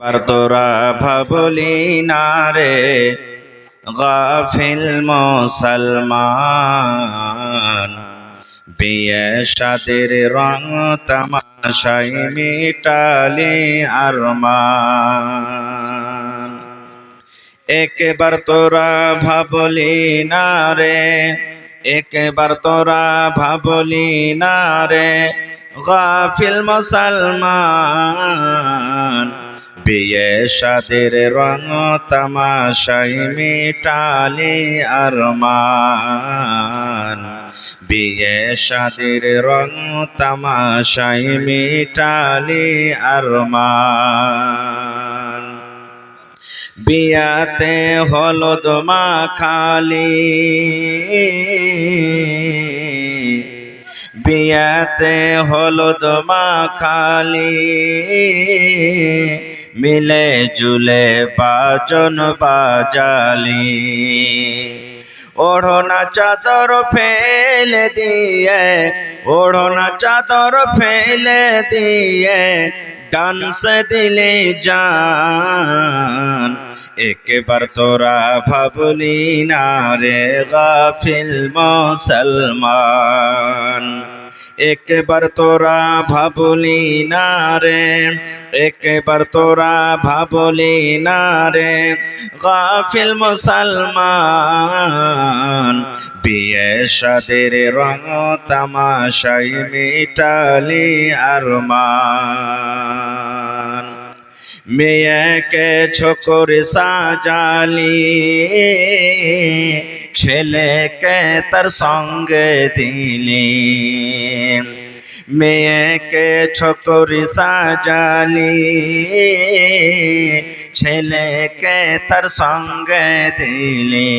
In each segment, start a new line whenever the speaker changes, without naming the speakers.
আর তোরা ভাবলি না রে গাফিল মুসলমান, বিয়ে শাদির রং তামাশায় মিটালি আরমান। একবার তোরা ভাবলি না রে, একবার তোরা ভাবলি না রে গাফিল মুসলমান, বিয়ে শাদির রং তামাশায় মিটালি আরমান, বিয়ে শাদির রং তামাশায় মিটালি আরমান। বিয়াতে হলুদ মাখালি, বিয়াতে হলুদ মাখালি, মিলে জুলে বাজন বাজালি, ওড়না চাদর ফেলে দিয়ে, ওড়না চাদর ফেলে দিয়ে ডান্স দিলে জান। একবার তোরা ভাবলি না রে গাফিল মুসলমান, একবার তোরা ভাবলি না রে, একবার তোরা ভাবলি না রে গাফিল মুসলমান, বিয়ে শাদির রং তামাশায় মিটালি আরমান। মেয়েকে ছোকর সাজালি, ছেলেকে তার সঙ্গে দিলি, মেয়েকে ছোকর সাজালি, ছেলেকে তার সঙ্গে দিলি,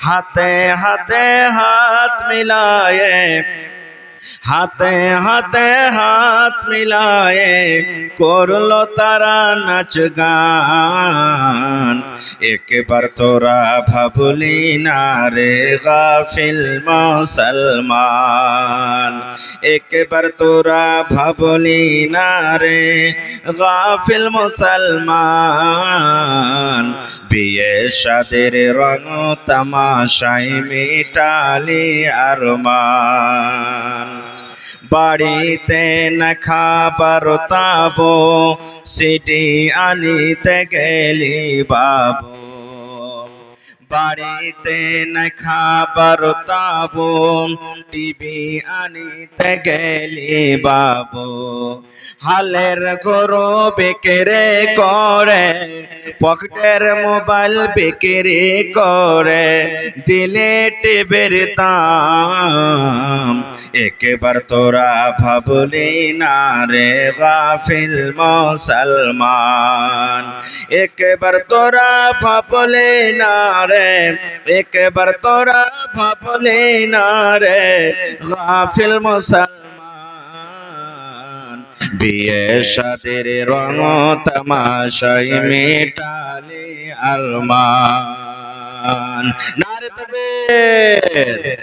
হাতে হাতে হাত মিলায়ে, হাতে হাতে হাত মিলায়ে করলো তারা নাচ গান। একবার তোরা ভাবলি না রে গাফিল মুসলমান, একবার তোরা ভাবলি না রে গাফিল মুসলমান, বিয়ে শাদির রং তামাশায় মিটালি আরমান। বাড়িতে না খাবার তাবো, সিটি আনিতে গেলি বাবু, বাড়িতে না খাবার তাবো, টিভি আনিতে গেলি বাবু, হালের গরু বিক্রি করে, পকেটের মোবাইল বিক্রি করে, দিলে টিভির দাম। একবার তোরা ভাবলি না রে গাফিল মুসলমান, একবার তোরা ভাবলি না রে, একবার তোরা ভাবলি না রে গাফিল মুসলমান, বিয়ে শাদির রং তামাশায় মিটালি আরমান। নারে তাকবীর।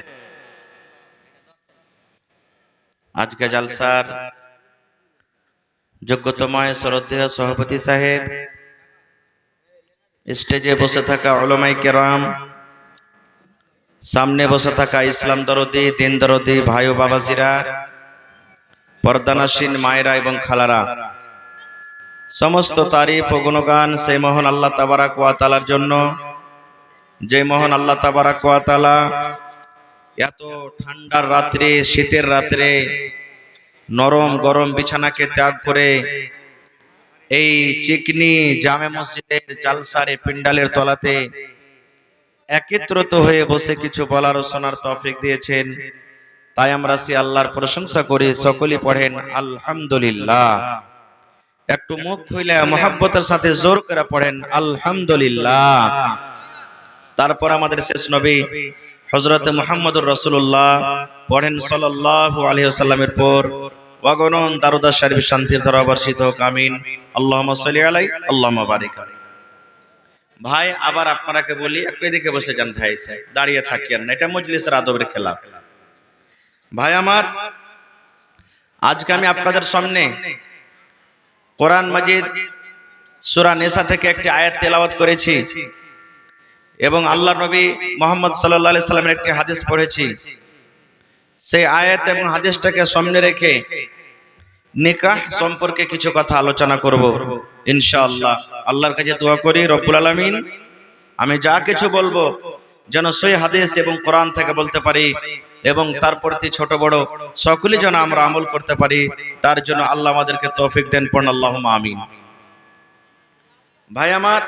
আজকে জলসার যোগ্যতময় শ্রদ্ধেয় সভাপতি সাহেব, স্টেজে বসে থাকা উলামায়ে কেরাম, সামনে বসে থাকা ইসলাম দরদি দিন দরদি ভাই ও বাবাজিরা, পর্দানাসীন মায়েরা এবং খালারা, সমস্ত তারিফ ও গুণগান সেই মহান আল্লাহ তাবারাক ওয়া তাআলার জন্য, যে মহান আল্লাহ তাবারাক ওয়া তাআলা এত ঠান্ডার রাত্রে, শীতের রাত্রে নরম গরম বিছানাকে ত্যাগ করে এই চিকনি জামে মসজিদের জালসার পিন্ডালের তলাতে একত্রিত হয়ে বসে কিছু বলার ও শোনার তৌফিক দিয়েছেন। তাই আমরা সে আল্লাহর প্রশংসা করি। সকলেই পড়েন আলহামদুলিল্লাহ। একটু মুখ খুলে মুহাব্বতের সাথে জোর করে পড়েন আলহামদুলিল্লাহ। তারপর আমাদের শেষ নবী হযরত মুহাম্মদুর রাসূলুল্লাহ পড়েন সাল্লাল্লাহু আলাইহি ওয়াসাল্লামের পর ওয়াগনন দারুদ শরীফ শান্তির ধারা বর্ষিত হোক, আমিন। আল্লাহুম্মা সাল্লি আলাইহি আল্লাহুম্মা বারিক আলাইহি। ভাই আবার আপনারাকে বলি, একটু এদিকে বসে যান ভাই, দাঁড়িয়ে থাকিয়েন না, এটা মজলিসের আদবের খেলাফ। ভাই আমার, আজকে আমি আপনাদের সামনে কোরআন মাজিদ সূরা নিসা থেকে একটি আয়াত তেলাওয়াত করেছি এবং আল্লাহর নবী মুহাম্মদ সাল্লাল্লাহু আলাইহি সাল্লামের একটি হাদিস পড়েছি। সেই আয়াত এবং হাদিসটাকে সামনে রেখে নিকাহ সম্পর্কে কিছু কথা আলোচনা করব ইনশাআল্লাহ। আল্লাহর কাছে দোয়া করি রব্বুল আলামিন আমি যা কিছু বলবো যেন সহি হাদিস এবং কোরআন থেকে বলতে পারি এবং তার প্রতি ছোট বড় সকলেই যেন আমরা আমল করতে পারি, তার জন্য আল্লাহ আমাদেরকে তৌফিক দেন, পড়ুন আল্লাহুম্মা আমিন। ভাই আমার,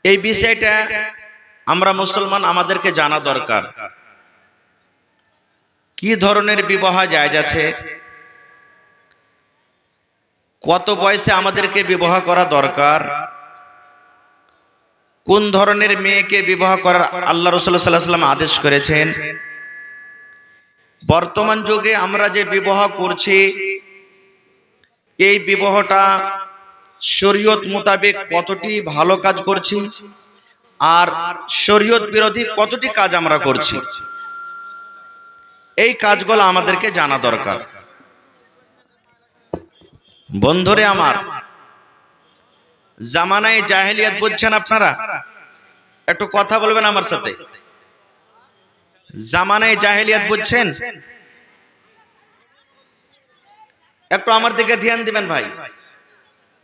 এই বিষয়টা আমরা মুসলমান আমাদেরকে জানা দরকার। কি ধরনের বিবাহ জায়েজ আছে, কত বয়সে আমাদেরকে বিবাহ করা দরকার, কোন ধরনের মেয়েকে বিবাহ করার আল্লাহ রাসূল সাল্লাল্লাহু আলাইহি ওয়াসাল্লাম আদেশ করেছেন। বর্তমান যুগে আমরা যে বিবাহ করছি এই বিবাহটা শরীয়ত মোতাবেক কতটি ভালো কাজ করছি আর শরীয়ত বিরোধী কতটি কাজ আমরা করছি, এই কাজগুলো আমাদেরকে জানা দরকার। বন্ধুরে আমার, জামানায়ে জাহেলিয়াত বুঝছেন আপনারা? একটু কথা বলবেন আমার সাথে। জামানায়ে জাহেলিয়াত বুঝছেন? একটু আমার দিকে ধ্যান দিবেন ভাই।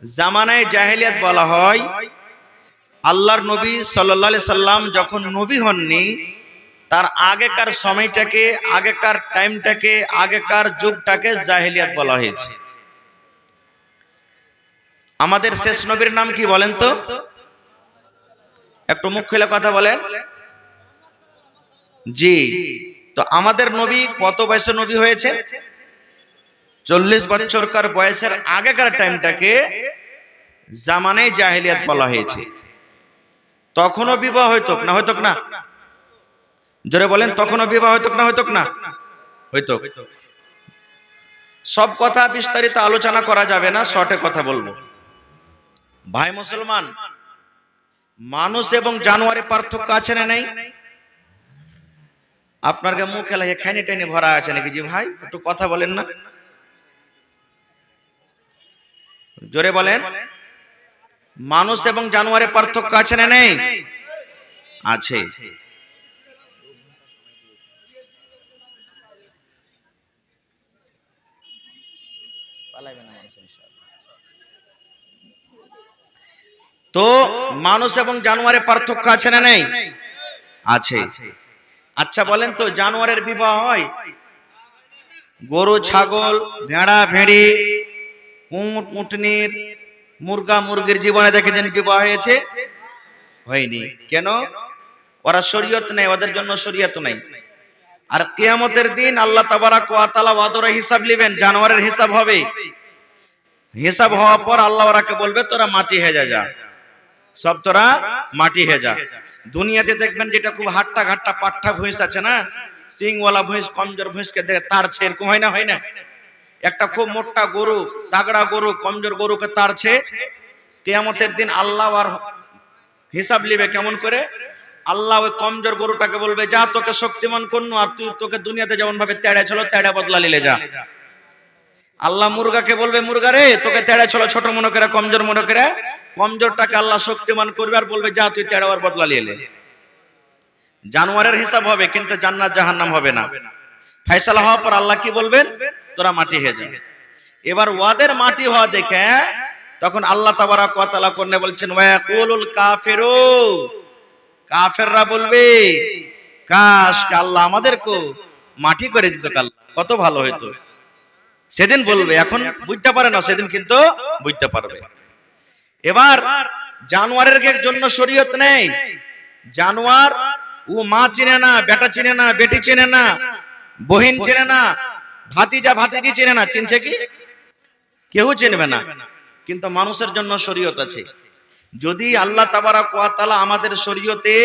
জামানায়ে জাহেলিয়াত বলা হয় আল্লাহর নবী সাল্লাল্লাহু আলাইহি সাল্লাম যখন নবী হননি তার আগেকার সময়টাকে, আগেকার টাইমটাকে, আগেকার যুগটাকে জাহেলিয়াত বলা হয়েছে। আমাদের শেষ নবীর নাম কি বলেন তো? একটু মুখ খুলে কথা বলেন। জি, তো আমাদের নবী কত বয়সে নবী হয়েছে? 40 বছরকার বয়সের আগেকার টাইমটাকে জামানায়ে জাহেলিয়াত বলা হয়েছে। তখনও বিবাহ হইতো না? হইতো না? জোরে বলেন, তখনও বিবাহ হইতো না? হইতো না? হইতো। সব কথা বিস্তারিত আলোচনা করা যাবে না, শর্টে কথা বলবো। ভাই মুসলমান, মানুষ এবং জানোয়ারের পার্থক্য আছে না নাই? আপনার মুখ খেলা খাইনি টাইনি ভরা আছে নাকি? জি ভাই, একটু কথা বলেন না, জোরে বলেন। মানুষ এবং জানোয়ারের পার্থক্য আছে না নেই? আছে। তো মানুষ এবং জানোয়ারের পার্থক্য আছে না নেই? আছে। আচ্ছা বলেন তো, জানোয়ারের বিবাহ হয়? গরু, ছাগল, ভেড়া, ভেড়ি, উট, উটনির, মুরগা, মুরগির জীবনে দেখেছেন বিবাহ হয়েছে? হয়নি। কেন? ওরা শরীয়ত নেই, ওদের জন্য শরীয়ত নাই। আর কিয়ামতের দিন আল্লাহ তাবারাক ওয়া তাআলা ওয়াদরে হিসাব নেবেন, জানোয়ারের হিসাব হবে। হিসাব হওয়ার পর আল্লাহ ওরাকে বলবে তোরা মাটি হয়ে যা, সব তোরা মাটি হয়ে যা। দুনিয়াতে দেখবেন যেটা খুব হাট্টা ঘাট্টা পাট্টা ভুঁইস আছে না, সিংওয়ালা ভুঁইস কমজোর ভুঁইসকে তাড়ছে, এরকম হয় না? হয় না? একটা খুব মোটা গরু, তাগড়া গরু কমজোর গরুকে তাড়ছে। কিয়ামতের দিন আল্লাহ আর হিসাব নেবে কেমন করে? আল্লাহ ওই কমজোর গরুটাকে বলবে যা তোকে শক্তিমান করনু, আর তুই তোকে দুনিয়াতে যেমন ভাবে তেড়া ছিল তেড়া বদলা নিলে যা। আল্লাহ মুরগাকে বলবে মুরগা রে তোকে তেড়া ছিল ছোট মনে করে, কমজোর মনে করে, কমজোরটাকে আল্লাহ শক্তিমান করবে আর বলবে যা তুই তেড়াওয়ার বদলা নিলে। জানোয়ারের হিসাব হবে কিন্তু জান্নাত জাহান্নাম হবে না। ফয়সালা হওয়ার পর আল্লাহ কি বলবেন? তোরা মাটি হয়ে যা। এবার ওয়াদের মাটি হওয়া দেখে তখন আল্লাহ তাবারাক ওয়া তাআলা কোরআনে বলছেন ওয়া ইয়াকুলুল কাফিরু, কাফেররা বলবে কাশ আল্লাহ আমাদেরকে মাটি করে দিত, কাল কত ভালো হতো। সেদিন বলবে, এখন বুঝতে পারে না, সেদিন কিন্তু বুঝতে পারবে। এবার জানোয়ারের জন্য শরীয়ত নেই। জানোয়ার ও মা চিনে না, বেটা চিনে না, বেটি চিনে না, বহিন চিনে না, ভাতিজা ভাতিজি চিনে না। চিনছে কি? কেউ চিনবে না। কিন্তু মানুষের জন্য শরীয়ত আছে। যদি আল্লাহ তাবারাক ওয়া তাআলা আমাদের শরীয়তে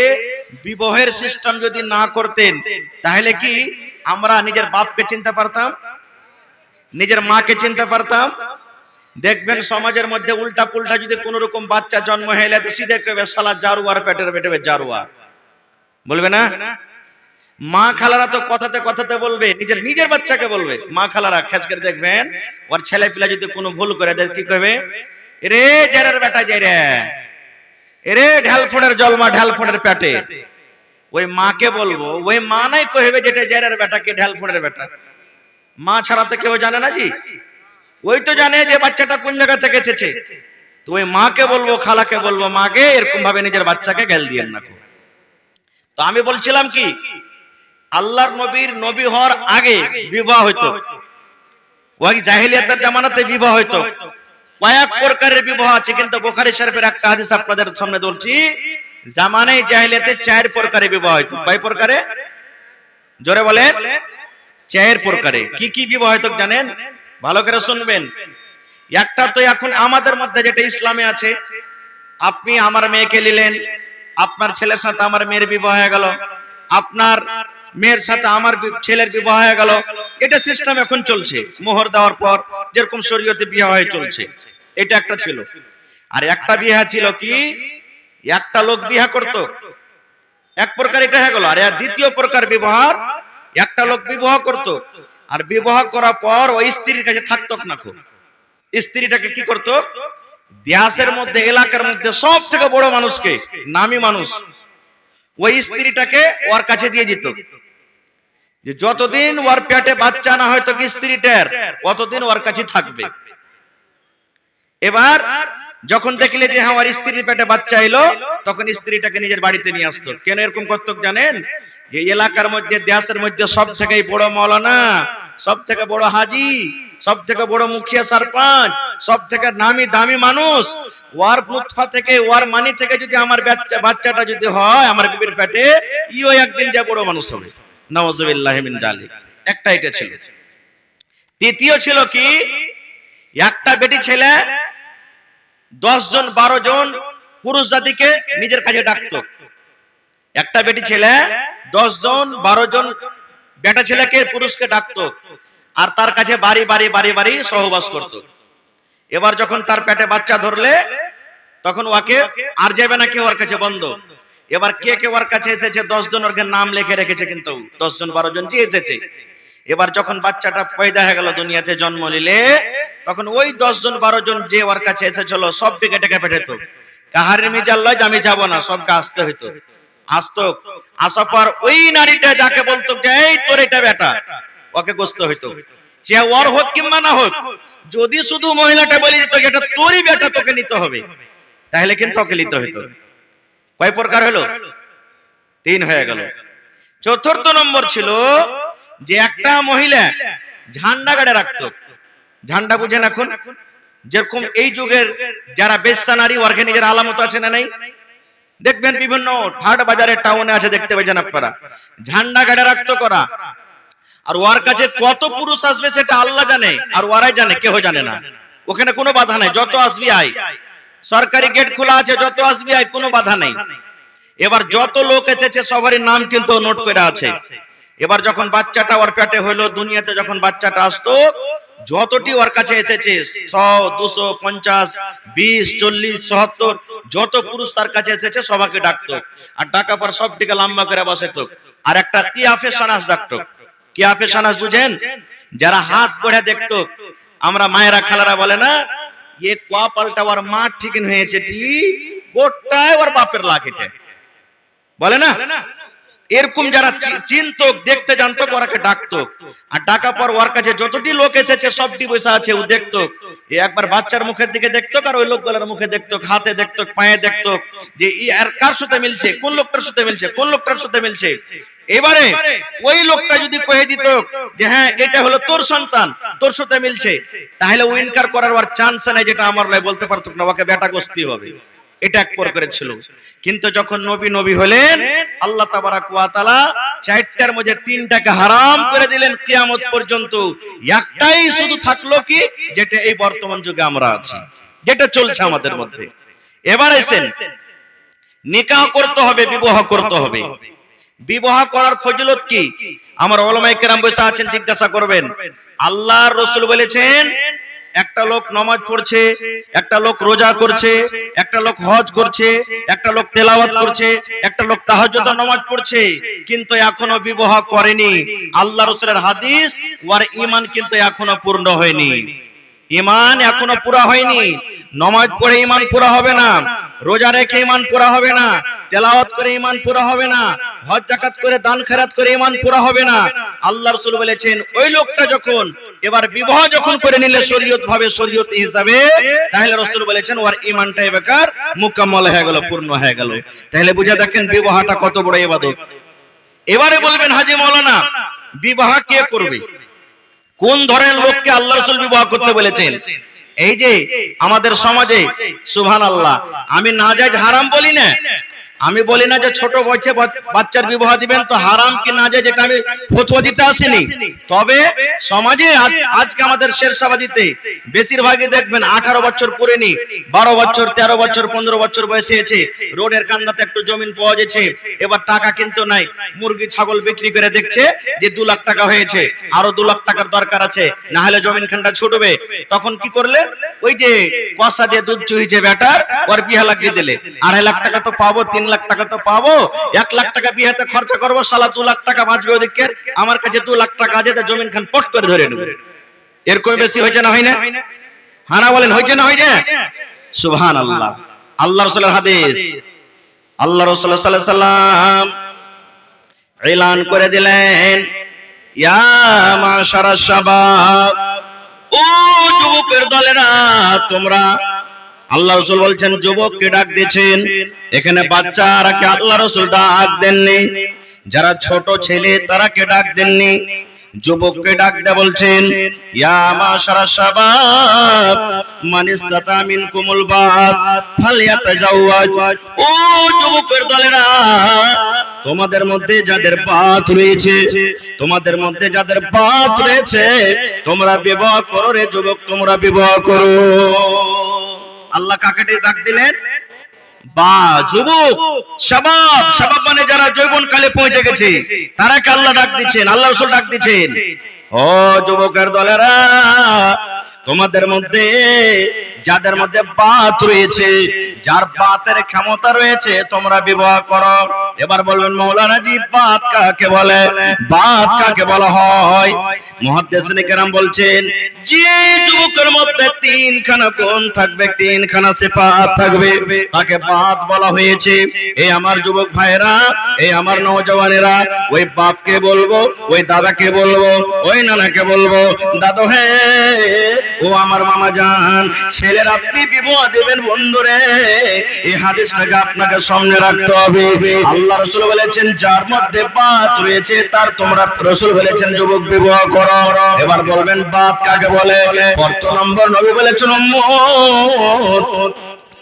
বিবাহের সিস্টেম যদি না করতেন তাহলে কি আমরা নিজের বাপকে চিনতে পারতাম? নিজের মাকে চিনতে পারতাম? দেখবেন সমাজের মধ্যে উল্টা পুল্টা যদি কোন রকম বাচ্চা জন্ম হইলে তো সিধে কইবে শালা জারুয়ার পেটের বেটে জারুয়া, বলবে না? মা খালারা তো কথাতে কথাতে বলবে, নিজের বাচ্চাকে বলবে। মা খালারা খেজ করে দেখবেন ওর ছেলে পিলা যদি কোনো ভুল করে দেয় কি কইবে? রে জেরের বেটা জেরে, রে ঢালফোড়ের জলমা ঢালফোড়ের পেটে। ওই মাকে বলবো, ওই মা নাই কইবে যেটা জেরের বেটা কে ঢালফোড়ের বেটা। মা ছাড়া তো কেউ জানে না জি, ওই তো জানে যে বাচ্চাটা কোন জায়গা থেকে এসেছে। তো ওই মাকে বলবো, খালাকে বলবো, মাকে এরকম ভাবে নিজের বাচ্চাকে গাল দিয়েন না। তো আমি বলছিলাম কি, আল্লাহর নবীর নবী হওয়ার আগে বিবাহ হইতো, ওই জাহেলিয়াতের জামানাতে বিবাহ হইতো। কয়েক প্রকারের বিবাহ আছে, কিন্তু বুখারী শরীফের একটা হাদিস আপনাদের সামনে বলছি। জামানায় জাহেলিয়াতে 4 প্রকারের বিবাহ হইতো। কয় প্রকারে? জোরে বলেন। 4 প্রকারে। কি কি বিবাহ হইতো জানেন? ভালো করে শুনবেন। একটা তো এখন আমাদের মধ্যে যেটা ইসলামে আছে, আপনি আমার মেয়েকে নিলেন, আপনার ছেলের সাথে আমার মেয়ের বিবাহ হয়ে গেল, আপনার মেয়ের সাথে আমার ছেলের বিবাহ হয়ে গেল। এটা সিস্টেম এখন চলছে, মোহর দেওয়ার পর যেরকম শরীয়তে বিয়ে হয়ে চলছে। এটা একটা ছিল। আর একটা বিয়ে ছিল কি, একটা লোক বিয়ে করত, এক প্রকার এটা হয়ে গেল। আর দ্বিতীয় প্রকার বিবাহ, একটা লোক বিবাহ করত, আর বিবাহ করার পর ওই স্ত্রীর কাছে থাকতো না। স্ত্রীটাকে কি করত, দেশের মধ্যে এলাকার মধ্যে সব থেকে বড় মানুষকে, নামী মানুষ, ওই স্ত্রীটাকে ওর কাছে দিয়ে দিত, যে যতদিন ওর পেটে বাচ্চা না হয়তো কি স্ত্রীটার, ততদিন ওর কাছে থাকবে। এবার যখন দেখলে যে হ্যাঁ ওর স্ত্রীর পেটে বাচ্চা এলো, তখন স্ত্রীটাকে নিজের বাড়িতে নিয়ে আসতো। কেন এরকম করতো জানেন? যে এলাকার মধ্যে, দেশের মধ্যে সব থেকে বড় মাওলানা, সব থেকে বড় হাজি, সব থেকে বড় মুখিয়া সরপঞ্চ, সব থেকে নামি দামি মানুষ, ওয়ার নুতফা থেকে, ওয়ার মানি থেকে যদি আমার বাচ্চাটা যদি হয় আমার বিবির পেটে, ইও একদিন যা বড় মানুষ হবে। নাউযুবিল্লাহি মিন যালিক। একটা এটা ছিল। তৃতীয় ছিল কি, একটা বেটি ছেলে 10 জন 12 জন পুরুষ জাতিকে নিজের কাছে ডাকতো। একটা বেটি ছেলে 10 জন 12 জন বেটা ছেলেকে, পুরুষকে ডাকতো, আর তার কাছে বাড়ি বাড়ি বাড়ি বাড়ি সহবাস করত। এবার যখন তার পেটে বাচ্চা ধরলে, তখন ওকে আর যাবে না কেউ ওর কাছে, বন্ধ। এবার কে কে ওর কাছে এসেছে 10 জন ওর নাম লিখে রেখেছে, কিন্তু 10 জন 12 জন যে এসেছে। এবার যখন বাচ্চাটা পয়দা হয়ে গেল, দুনিয়াতে জন্ম নিলে, তখন ওই 10 জন 12 জন যে ওর কাছে এসেছিল সব ডেকে ডেকে পেঠাতো। কাহারে মিজাল লয় যে আমি যাব না, সবকে আসতে হইতো। আসতো, আসার পর ওই নারীটা যাকে বলতো যে এই তোর এটা বেটা, ওকে গোস্ত হইতো, যে ওর হোক কিংবা না হোক। যদি শুধু মহিলাটা বলে দিত এটা তোরই বেটা, তোকে নিতে হবে, তাহলে কিন্তু ওকে নিতে হইতো। কয় প্রকার হলো? 3 হয়ে গেল। চতুর্থ নম্বর ছিল যে একটা মহিলা ঝান্ডা গাড়ে রাখতো। ঝান্ডা বুঝেন? এখন যেরকম এই যুগের যারা বেশ্যা নারী, ওর নিজের আলামত আছে না নাই? দেখবেন বিভিন্ন হাট বাজারে, টাউনে আছে, দেখতে পাচ্ছেন আপনারা, ঝান্ডা গাড়ে রাখতো করা। আর ওর কাছে কত পুরুষ আসবে সেটা আল্লাহ জানে, আর ওরাই জানে, কেউ জানে না। ওখানে কোনো বাধা নাই, যত আসবি আয়, সরকারি গেট খোলা আছে, যত আসবি আয়, কোনো বাধা নেই। এবার যত লোক এসেছে সবারই নাম কিন্তু নোট করে আছে। এবার যখন বাচ্চাটা ওর পেটে হইলো, দুনিয়াতে যখন বাচ্চাটা আসতো, যতটি ওর কাছে এসেছে 100, 200, 50, 20, 40, 77 যত পুরুষ তার কাছে এসেছে সবাইকে ডাকতো। আর ডাকার পর সবটিকে লম্বা করে বসাতো, আর একটা কিয়াফে সানাস ডাকতো। কিয়াফে সানাস বুঝেন? যারা হাত পড়ে দেখতো, আমরা মায়েরা খালারা বলে না, এ কোয়া পাল্টা ওর মা ঠিক হয়েছে, ঠিক গোটায় ওর বাপের লাখিতে, বলে না? এরকম যারা চিন্ত, দেখতে জানতো, ওরাকে ডাকতো। আর ডাকা পর ওর কাছে যতটি লোক এসেছে সবটি বসে আছে, ও দেখতো। একবার বাচ্চার মুখের দিকে দেখতো, আর ওই লোকগুলোর মুখে দেখতো, হাতে দেখতো, পায়ে দেখতো, যে আর কার সাথে মিলছে, কোন লোকটার সাথে মিলছে, কোন লোকটার সাথে মিলছে। এবারে ওই লোকটা যদি কয়ে দিত যে হ্যাঁ এটা হলো তোর সন্তান, তোর সাথে মিলছে, তাহলে ও ইনকার করার আর চান্স নাই, যেটা আমার লাই বলতে পারতো না, ওকে বেটা গোস্তি হবে। এটা এক প্রকারের ছিল। কিন্তু যখন নবী হলেন, আল্লাহ তাবারাক ওয়া তাআলা 4টার মধ্যে 3টাকে হারাম করে দিলেন কিয়ামত পর্যন্ত। একটাই শুধু থাকলো কি, যেটা এই বর্তমান যুগে আমরা আছি, যেটা চলছে আমাদের মধ্যে। এবার আসেন, নিকাহ করতে হবে, বিবাহ করতে হবে। বিবাহ করার ফজিলত কি? আমার উলামায়ে কেরাম বসে আছেন, জিজ্ঞাসা করবেন। আল্লাহর রাসূল বলেছেন, একটা লোক নামাজ পড়ছে, একটা লোক রোজা করছে, একটা লোক হজ করছে, একটা লোক তেলাওয়াত করছে, একটা লোক তাহাজ্জুদের নামাজ পড়ছে, কিন্তু এখনো বিবাহ করেনি। আল্লাহর রাসূলের হাদিস, ওর ঈমান কিন্তু এখনো পূর্ণ হয়নি। ঈমান এখনো পুরা হয়নি। নামাজ পড়ে ঈমান পুরা হবে না, রোজা রেখে ঈমান পুরা হবে না, তেলাওয়াত করে ঈমান পুরা হবে না, হজ যাকাত করে দান খেরাত করে ঈমান পুরা হবে না। আল্লাহ রাসূল বলেছেন ওই লোকটা যখন এবার বিবাহ যখন করে নিলে শরীয়ত ভাবে, শরীয়ত হিসাবে, তাহলে রাসূল বলেছেন ওর ঈমানটাই বেকার, মুকাম্মাল হয়ে গেল, পূর্ণ হয়ে গেল। তাহলে বুঝে দেখেন বিবাহটা কত বড় ইবাদত। এবারে বলবেন হাজী মাওলানা বিবাহ কে করবে, কোন ধরনের লোককে আল্লাহ রাসূল বিবাহ করতে বলেছেন? এই যে আমাদের সমাজে সুবহানাল্লাহ, আমি নাজায়েজ হারাম বলি না, আমি বলি না যে ছোট বয়সে বাচ্চার বিবাহ দিবেন তো হারাম কি নাজায়েজ, এটা আমি ফতোয়া দিতে আসিনি। তবে সমাজে আজকে আমাদের শেরশাবাদীতে বেশিরভাগই দেখবেন 18 বছর পুরেনি, 12 বছর 13 বছর 15 বছর বয়সে আছে, রোডের কান্দাতে একটু জমিন পাওয়া যাচ্ছে, এবার টাকা কিন্তু নাই, মুরগি ছাগল বিক্রি করে দেখছে যে 2 লাখ টাকা হয়েছে, আরো 2 লাখ টাকার দরকার আছে, না হলে জমিন খানটা ছুটবে। তখন কি করলে ওই যে কষা দিয়ে দুধ চুইছে বেটার, ওর বিয়া লাগিয়ে দিলে, 2.5 লাখ টাকা তো পাবো, 3 লাখ টাকা তো পাবো, 1 লাখ টাকা বিয়েতে খরচা করবো, শালা 2 লাখ টাকা বাঁচবে ওদিকে, আমার কাছে 2 লাখ টাকা আছে, জমিন খান পট করে ধরে নেবে। এর কই বেশি হয়েছে না হয় না? হানা বলেন হয়েছে না হয় না? সুবহানাল্লাহ। আল্লাহ রাসূলের হাদিস, আল্লাহ রাসূল সাল্লাল্লাহু আলাইহি সাল্লাম এলান করে দিলেন, ইয়া মাশারাশ শাবাব, ও যুবকের দলেরা তোমরা, আল্লাহ রাসূল বলছেন যুবককে ডাক দিয়েছেন, এখানে বাচ্চারাকে আল্লাহ রাসূল ডাক দেননি, যারা ছোট ছেলে তারাকে ডাক দেননি, যুবককে ডাক দেয়া বলছেন, ইয়া মাশারাশ শাবাব মান ইসতাতা মিনকুমুল বাত ফালইয়াতাজাওয়াজ, ও যুবকের দলেরা তোমাদের মধ্যে যাদের বাত রয়েছে, তোমাদের মধ্যে যাদের বাত রয়েছে তোমরা বিবাহ করো রে যুবক, তোমরা বিবাহ করো। আল্লাহ কাকে ডাক দিলেন? বা যুবক, শাবাব, শাবাব মানে যারা যৌবন কালে পৌঁছে গেছে তারাকে আল্লাহ ডাক দিচ্ছেন, আল্লাহ রাসূল ডাক দিচ্ছেন, ও যুবকের দলেরা তোমাদের মধ্যে যাদের মধ্যে বাত রয়েছে, যার বাতের ক্ষমতা রয়েছে তোমরা বিবাহ করো। এবার বলবেন মাওলানা জি বাত কাকে বলে, বাত কাকে বলা হয়? মুহাদ্দিসিনে কেরাম বলছেন যে যুবকের মধ্যে 3খানা গুণ থাকবে, 3খানা সিফাত থাকবে, তাকে বাত বলা হয়েছে। এই আমার যুবক ভাইরা, এই আমার নওজওয়ানেরা, ওই বাপকে বলবো, ওই দাদাকে বলবো, ওই নানাকে বলবো, দাদু হে, ও আমার মামা জান, ছেলের আপনি বিবাহ দেবেন বন্ধুরে, এই হাদিসটাকে আপনাকে সামনে রাখতে হবে। আল্লাহ রাসূল বলেছেন যার মধ্যে বাত রয়েছে তার তোমরা, রাসূল বলেছেন যুবক বিবাহ করো। এবার বলবেন বাত কাকে বলে? 1 নম্বর নবী বলেছেন উম্মত,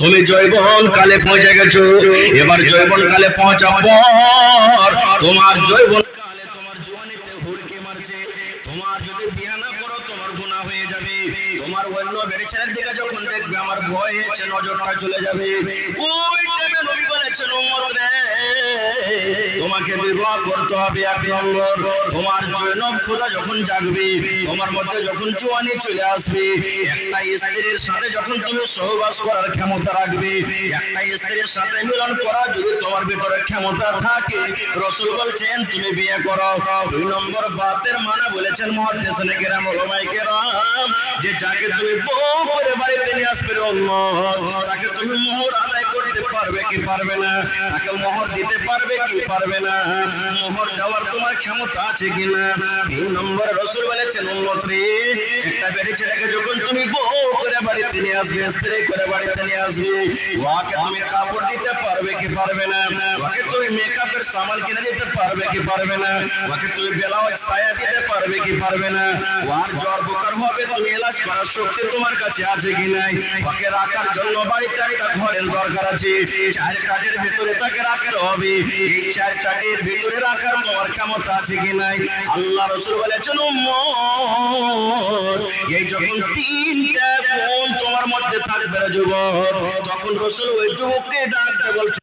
তুমি যৌবন কালে পৌঁছে গেছো, এবার যৌবন কালে পৌঁছার পর তোমার যৌবন কালে তোমার জওয়ানিতে হুড়কে মারছে, তোমার যদি বিয়ে না করো তোমার গুনাহ হয়ে যাবে, তোমার অন্য বেড়ে ছেলের দিকে যখন দেখবে আমার ভয় হচ্ছে, নজরটা চলে যাবে। ওই টাইমে নবী বলেছেন উম্মত রে তোমাকে বিবাহ করতে হবে। 1 নম্বর, তোমার জৈনব খোদা যখন জাগবে, তোমার মধ্যে যখন জওয়ানি চলে আসবে, একটা স্ত্রীর সাথে যখন তুমি সহবাস করার ক্ষমতা রাখবে, একটা স্ত্রীর সাথে মিলন করা যদি তোমার ভিতরে ক্ষমতা থাকে, রাসূল বলেছেন তুমি বিয়ে করো। 2 নম্বর বাতের মানে বলেছেন মুহাদ্দিসিনে কেরাম, উলামায়ে কেরাম, যে যাকে তুমি বউ করে বাড়িতে নিয়ে আসবে উম্মত, তাকে তুমি মোহর আদায় করতে পারবে কি পারবে না? তাকে মোহর দিতে পারবে কি পারবে না? মোহর দেওয়ার তোমার ক্ষমতা আছে কিনা? 3 নম্বর রাসূল বলেছেন উম্মত রে, একটা বেড়ে ছেলেকে যখন তুমি বউ করে বাড়িতে নিয়ে আসবে, স্ত্রী করে বাড়িতে নিয়ে আসবে, ওকে তুমি কাপড় দিতে পারবে কি পারবে না? ওকে তুমি মেকআপের সামান কিনে দিতে পারবে কি পারবে না? ওকে তুমি ব্লাউজ সায়া দিতে পারবে কি পারবে না? ওর জ্বর বুখার হবে, তুমি এলাজ করার শক্তি তোমার কাছে আছে কি নাই? ওকে রাখার জন্য বাড়িতে একটা ঘরের দরকার আছে, 4 কাঠের ভিতরে তাকে রাখতে হবে, এই 4 কাঠের ভিতরে রাখার তোমার ক্ষমতা আছে কি নাই? আল্লাহ রাসূল বলেছেন উম্মত, এই যখন 3টা গুণ তোমার মধ্যে থাকবে যুবক, তখন রাসূল ওই যুবককে ডাকতে বলছেন,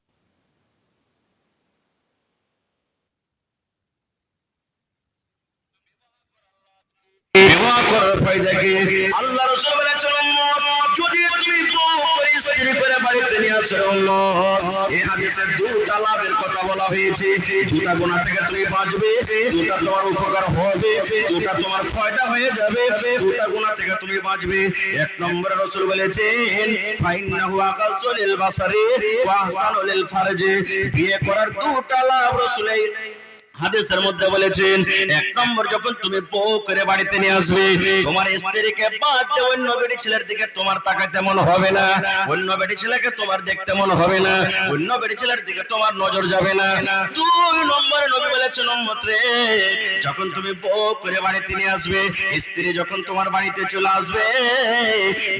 বিবাহ করার ফায়দা কি? আল্লাহ রাসূল বলেছেন উম্মত, যদি তুমি বউ করে স্ত্রী করে বাড়িতে নিয়ে আসো উম্মত। এই হাদিসে দুটা লাভের কথা বলা হয়েছে, দুটা গুনাহ থেকে তুমি বাঁচবে, দুটা তোমার উপকার হবে, দুটা তোমার ফায়দা হয়ে যাবে, দুটা গুনাহ থেকে তুমি বাঁচবে। এক নম্বরে রাসূল বলেছেন ফাইন্নাহু আকাসু লিল বাসারি ওয়া আহসানু লিল ফারজি। বিয়ে করার দুটা লাভ রাসূল হাদিসের মধ্যে বলেছেন, এক নম্বর যখন তুমি বউ করে বাড়িতে নিয়ে আসবে, তোমার স্ত্রীকে বাদ দিয়ে অন্য বেটি ছেলের দিকে তোমার তাকাতে মন হবে না, অন্য বেটি ছেলেকে তোমার দেখতে মন হবে না, অন্য বেটি ছেলের দিকে তোমার নজর যাবে না। দুই নম্বরে নবী বলেছেন উম্মত রে, যখন তুমি বউ করে বাড়িতে নিয়ে আসবে, স্ত্রী যখন তোমার বাড়িতে চলে আসবে,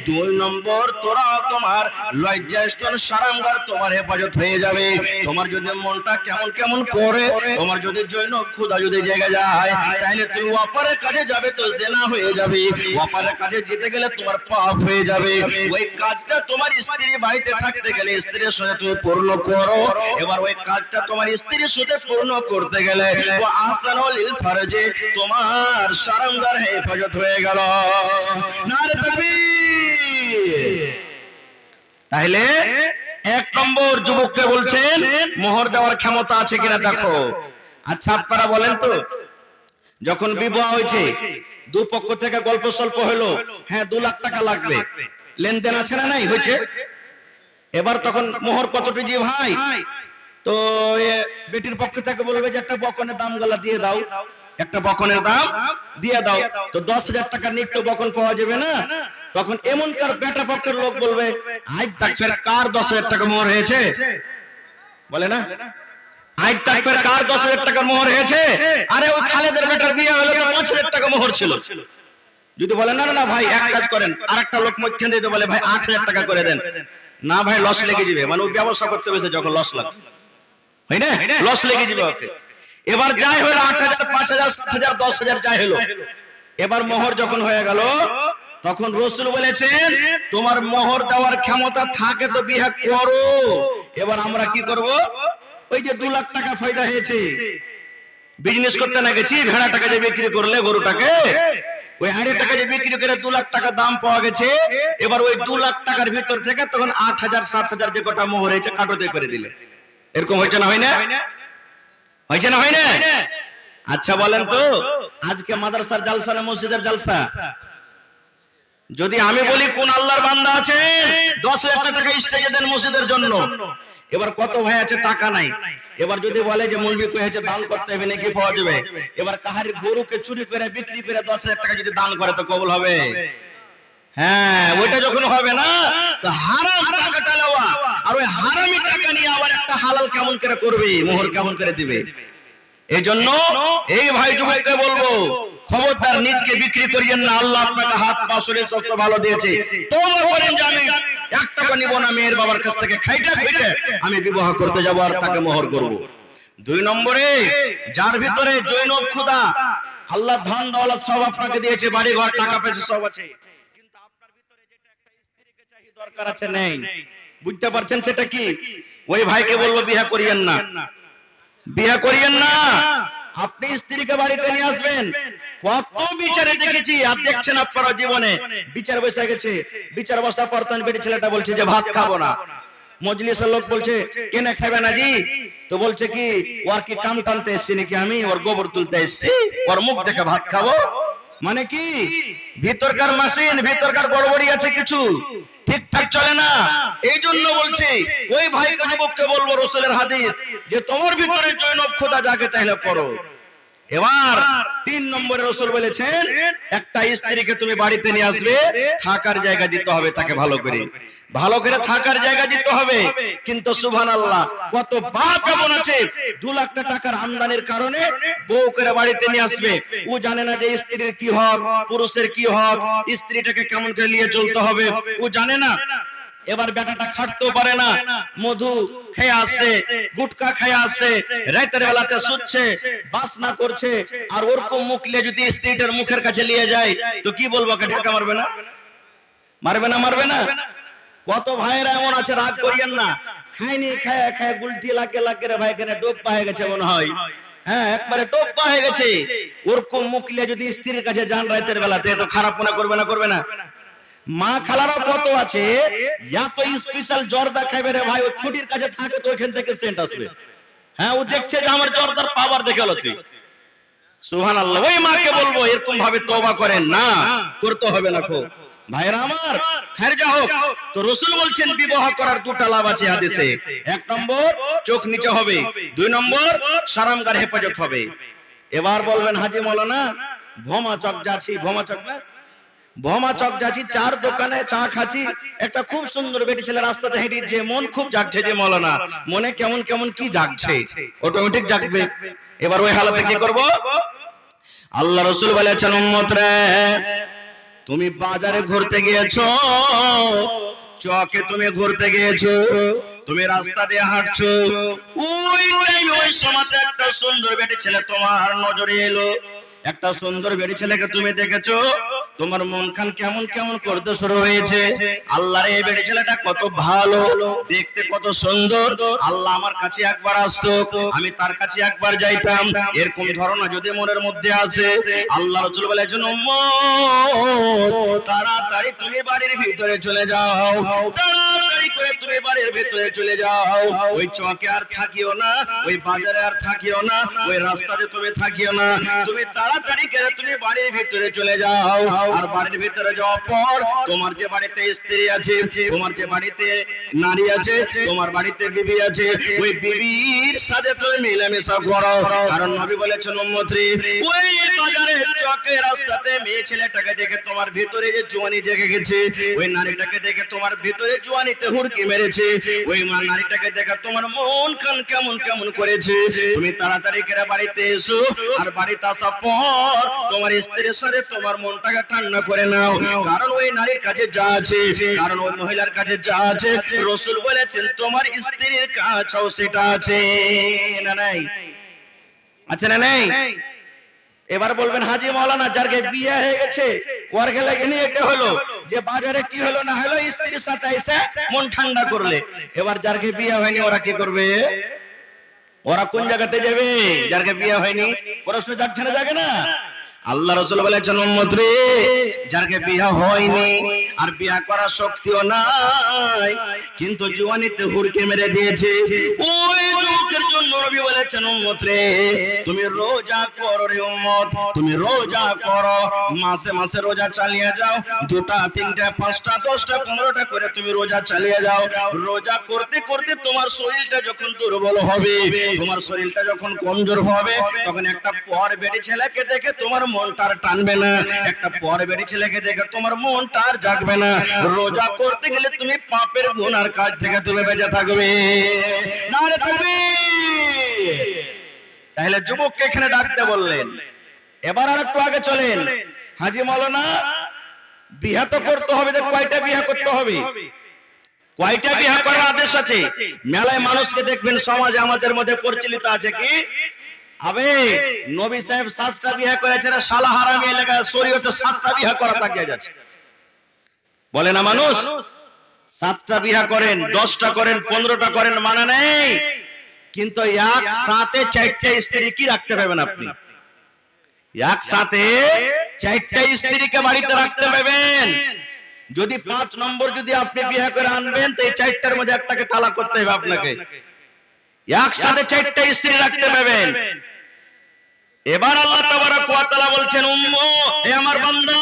দুই নম্বর তোরা তোমার লজ্জাস্থান সারাঙ্গার তোমার হেফাজত হয়ে যাবে। তোমার যদি মনটা কেমন কেমন করে, তোমার যদি জৈনব ক্ষুধা যদি জেগে যায়, তাহলে তুমি অপরের কাছে যাবে তো জেনা হয়ে যাবে, অপরের কাছে যেতে গেলে তোমার পাপ হয়ে যাবে। ওই কাজটা তোমার স্ত্রী বাড়িতে থাকতে গেলে স্ত্রীর সাথে তুমি পূর্ণ করো। এবার ওই কাজটা তোমার স্ত্রীর সাথে পূর্ণ করতে গেলে ও আহসানুল ফারজি, তোমার সারাঙ্গার হেফাজত হয়ে গেল। নারে তাকবীর। তাহলে এক নম্বর যুবককে বলছেন মোহর দেওয়ার ক্ষমতা আছে কিনা দেখো। আচ্ছা আপনারা বলেন তো, যখন বিবাহ হয়েছে দুপক্ষ থেকে গল্প স্বল্প হলো, হ্যাঁ 2 লাখ টাকা লাগবে, লেনদেন আছে না নাই হয়েছে, এবার তখন মোহর কতটি যে ভাই, তো বেটির পক্ষ থেকে বলবে যে একটা বকনের দাম গলা দিয়ে দাও, একটা বকনের দাম দিয়ে দাও, তো 10,000 টাকা নিত্য বকন পাওয়া যাবে না। তখন এমন কার বেটা পক্ষের লোক বলবে আজ তাকফির কার 10,000 টাকা মোহর হয়েছে, বলে না আজ তাকফির কার 10,000 টাকার মোহর হয়েছে, আরে ওই খালেদের বেটার বিয়ে হলো তো 5,000 টাকা মোহর ছিল। যদি বলে না না ভাই এক কাজ করেন, আরেকটা লোক মধ্যে দিয়ে বলে ভাই 8,000 টাকা করে দেন, না ভাই লস লেগে যাবে, মানে ওই ব্যবসা করতে বসে যখন লস লাগে, হয় না লস লেগে যাবে ওকে। এবার যাই হলো 8,000 5,000 7,000 10,000 যাই হলো, এবার মোহর যখন হয়ে গেল, তখন রাসূল বলেছেন তোমার মোহর দেওয়ার ক্ষমতা থাকে তো বিয়ে করো। এবার আমরা কি করব, ওই যে 2 লাখ টাকা ফায়দা হয়েছে, বিজনেস করতে না গেছি, ভেড়াটাকে যে বিক্রি করলে গরুটাকে, ওই হাড়ি টাকা যে বিক্রি করে 2 লাখ টাকা দাম পাওয়া গেছে, এবার ওই 2 লাখ টাকার ভিতর থেকে তখন 8,000 7,000 যে কটা মোহর হয়েছে কাটোতে করে দিলে। এরকম হয়েছে না হয় না, হয়েছে না হয় না। আচ্ছা বলেন তো, আজকে মাদ্রাসার জালসা না মসজিদের জালসা? যদি আমি বলি কোন আল্লাহর বান্দা আছে 10,000 টাকা স্টেজে দেন মসজিদের জন্য, এবার কত ভাই আছে টাকা নাই, এবার যদি বলে যে মৌলবি কয়েছে দান করতে হবে নাকি পাওয়া যাবে, এবার কাহারি গরুকে চুরি করে বিক্রি করে 10,000 টাকা যদি দান করে তো কবুল হবে? হ্যাঁ, ওইটা যখন হবে না তো হারাম টাকাটা নেওয়া, আর ওই হারামি টাকা নিয়ে আবার একটা হালাল কেমন করে করবে, মোহর কেমন করে দিবে। এই জন্য এই ভাই যুবককে বলবো খবরদার নিজকে বিক্রি করিয়েন না। আল্লাহ আপনাকে হাত পা শরীর স্বাস্থ্য ভালো দিয়েছে, তওবা করেন যে আমি 1 টাকা নিব না, মেয়ের বাবার কাছ থেকে খাইটা খাইটা আমি বিবাহ করতে যাব আর তাকে মোহর করব। 2 নম্বরে যার ভিতরে জৈনব ক্ষুধা, আল্লাহ ধন দৌলত সব আপনাকে দিয়েছে, বাড়ি ঘর টাকা পয়সা সব আছে, কিন্তু আপনার ভিতরে যেটা একটা স্ত্রীকে চাই দরকার আছে নেই, বুঝতে পারছেন সেটা কি? ওই ভাইকে বলবো বিয়ে করিয়েন না, বিয়ে করিয়েন না। আপনি স্ত্রীকে বাড়িতে নিয়ে আসবেন, কত বিচারে দেখেছি আর দেখছেন আপনারা জীবনে, বিচার বসে গেছে, বিচার বসার পর তখন বেটি ছেলেটা বলছে যে ভাত খাবো না, মজলিসের লোক বলছে কেনে খাবে না জি, তো বলছে কি ওর কি কাম টানতে এসছি নাকি, আমি ওর গোবর তুলতে এসছি, ওর মুখ দেখে ভাত খাবো, মানে কি ভিতরকার মেশিন ভিতরকার গড়বড়ি আছে, কিছু ঠিকঠাক চলে না। এই জন্য বলছি ওই ভাইকে যুবককে বলবো রাসূলের হাদিস যে তোমার ভিতরে জৈনব খোদা জাগে তাহলে করো। এবার 3 নম্বরে রাসূল বলেছেন একটা স্ত্রীকে তুমি বাড়িতে নিয়ে আসবে, থাকার জায়গা দিতে হবে তাকে, ভালো করে ভালো করে থাকার জায়গা দিতে হবে। কিন্তু সুবহানাল্লাহ কত বাপ এমন আছে 2 লাখ টাকার আমদানির কারণে বউ করে বাড়িতে নিয়ে আসবে, ও জানে না যে স্ত্রীর কি হক, পুরুষের কি হক, স্ত্রীটাকে কেমন করে নিয়ে চলতে হবে ও জানে না। এবার বেটাটা খাটতেও পারে না, মধু খেয়ে আসছে, গুটকা খেয়ে আসছে, রাতের বেলাতে শুচ্ছে, বাসনা করছে, আর ওরকম মুখ নিয়ে যদি স্ত্রীটার মুখের কাছে নিয়ে যায় তো কি বলবো, ঢাকা মারবে না, মারবে না, মারবে না। কত ভাইরা এমন আছে, রাগ করিয়েন না, খায়নি খায় খায় গুলটি লাগে লাগে রে ভাই, এখানে ডোপ হয়ে গেছে মনে হয়, হ্যাঁ একবারে টোপ্পা হয়ে গেছে। ওরকম মুখ নিয়ে যদি স্ত্রীর কাছে যান রাতের বেলাতে তো খারাপ মনে করবে না, করবে না? মা খালারা কত আছে, এত স্পেশাল জর্দা খাইবে রে ভাই, ও ছুটির কাছে থাকে তো ওখান থেকে সেন্ট আসবে। হ্যাঁ, ও দেখছে যে আমার জর্দার পাওয়ার দেখে হলো তুই, সুবহানাল্লাহ। ওই মাকে বলবো এরকম ভাবে তওবা করেন না, করতে হবে না। খুব ভাইরা আমার, খায়ের যা হোক, তো রাসূল বলছেন বিবাহ করার দুটো লাভ আছে হাদিসে। এক নম্বর চোখ নিচে হবে, দুই নম্বর শারমগার হেফাজত হবে। এবার বলবেন হাজী মাওলানা ভোমা চক যাচ্ছি, ভোমা চক না, ভোমা চক যাচ্ছি, চার দোকানে চা খাচ্ছি, একটা খুব সুন্দর বেটি ছেলে রাস্তাতে হেঁটেছে, মন খুব জাগছে যে মাওলানা, মনে কেমন কেমন কি জাগছে, অটোমেটিক জাগবে। এবার ওই হালাতে কি করব? আল্লাহ রাসূল বলেছেন উম্মত রে, তুমি বাজারে ঘুরতে গিয়েছো, চকে তুমি ঘুরতে গিয়েছো, তুমি রাস্তা দিয়ে হাঁটছো, ওই টাইমে ওই সময়তে একটা সুন্দর বেটি ছেলে তোমার নজরে এলো, একটা সুন্দর বেটি ছেলেকে তুমি দেখেছো, তোমার মন খান কেমন কেমন করতে শুরু হয়েছে, আল্লাহর এই বেটি ছেলেটা কত ভালো, দেখতে কত সুন্দর, আল্লাহ আমার কাছে একবার আসতো, আমি তার কাছে একবার যাইতাম, এরকম ধারণা যদি মনের মধ্যে আসে, আল্লাহ রাসূল বলেছেন উম্মত তাড়াতাড়ি তুমি বাড়ির ভিতরে চলে যাও, তাড়াতাড়ি করে তুমি বাড়ির ভিতরে চলে যাও, ওই চকে আর থাকিও না, ওই বাজারে আর থাকিও না, ওই রাস্তাতে তুমি থাকিও না, তুমি তাড়াতাড়ি করে তুমি বাড়ির ভিতরে চলে যাও। আর বাড়ির ভিতরে যাওয়ার পর তোমার যে বাড়িতে স্ত্রী আছে, তোমার যে বাড়িতে নারী আছে, তোমার বাড়িতে বিবি আছে, ওই বিবির সাথে তুমি মিলামেশা করো, কারণ নবী বলেছেন উম্মত রে, ওই বাজারে চকে রাস্তাতে মেয়ে ছেলেটাকে দেখে তোমার ভিতরে যে জওয়ানি জেগে গেছে, ওই নারীটাকে দেখে তোমার ভিতরে জওয়ানিতে হুড়কি মেরেছে, ওই নারীটাকে দেখে তোমার মন খান কেমন কেমন করেছে, তুমি তাড়াতাড়ি করে বাড়িতে এসো, আর বাড়িতে আসার পর তোমার স্ত্রীর সাথে তোমার মনটাকে ঠান্ডা করে নাও, কারণ ওই নারীর কাছে যা আছে, কারণ ওই মহিলার কাছে যা আছে, রাসূল বলেছেন তোমার স্ত্রীর কাছেও সেটা আছে না নাই, আছে না নাই? এবার বলবেন হাজী মাওলানা যার বিয়ে হয়ে গেছে ওর গেলে নিয়ে এটা হলো যে বাজারে কি হলো না হলো স্ত্রীর সাথে এসে মন ঠান্ডা করলে, এবার যার বিয়ে হয়নি ওরা কি করবে? ওরা কোন জায়গাতে যাবে? যার বিয়ে হয়নি প্রশ্ন যাচ্ছে না, জাগে না? আল্লাহ রাসূল বলেছেন উম্মত রে, যার বিয়ে হয়নি আর বিয়ে করার শক্তিও নাই, কিন্তু জওয়ানিতে হুড়কে মেরে দিয়েছে, ওই যুবকের জন্য নবী বলেছেন উম্মত রে, তুমি রোজা করো রে উম্মত, তুমি রোজা করো, মাসে মাসে রোজা চালিয়ে যাও, 2টা 3টা 5টা 10টা 15টা করে তুমি রোজা চালিয়ে যাও, রোজা করতে করতে তোমার শরীরটা যখন দুর্বল হবে, তোমার শরীরটা যখন কমজোর হবে, তখন একটা পর বেটি ছেলেকে দেখে তোমার মনটা আর টানবে না, একটা পর বেটি ছেলেকে দেখে তোমার মনটা আর জাগবে না, রোজা করতে গেলে তুমি পাপের গুনার কাজ থেকে তুমি বেঁচে থাকবে না রে থাকবে। তাহলে যুবককে এখানে ডাকতে বললেন। এবার আর একটু আগে চলেন, হাজী মাওলানা বিয়ে তো করতে হবে, কয়টা বিয়ে করতে হবে, কয়টা বিয়ে করার আদেশ আছে? মেলায় মানুষকে দেখবেন সমাজে আমাদের মধ্যে প্রচলিত আছে কি, আবে নবী সাহেব 7টা বিয়ে করেছেন, শালা হারামি এলাকায় শরীয়তে 7টা বিয়ে করা তাকিয়ে যাচ্ছে, বলে না মানুষ? 7টা বিয়ে করেন, 10টা করেন, 15টা করেন, মানে নেই, কিন্তু একসাথে 4টা স্ত্রী কি রাখতে পারবেন আপনি? একসাথে 4টা স্ত্রীকে বাড়িতে রাখতে পারবেন? যদি 5 নম্বর যদি আপনি বিয়ে করে আনবেন, তো এই 4টার মধ্যে একটাকে তালাক করতে হবে আপনাকে, একসাথে 4টা স্ত্রী রাখতে পারবেন। এবার আল্লাহ তাবারাক ওয়া তাআলা বলছেন উম্মত, হে আমার বান্দা,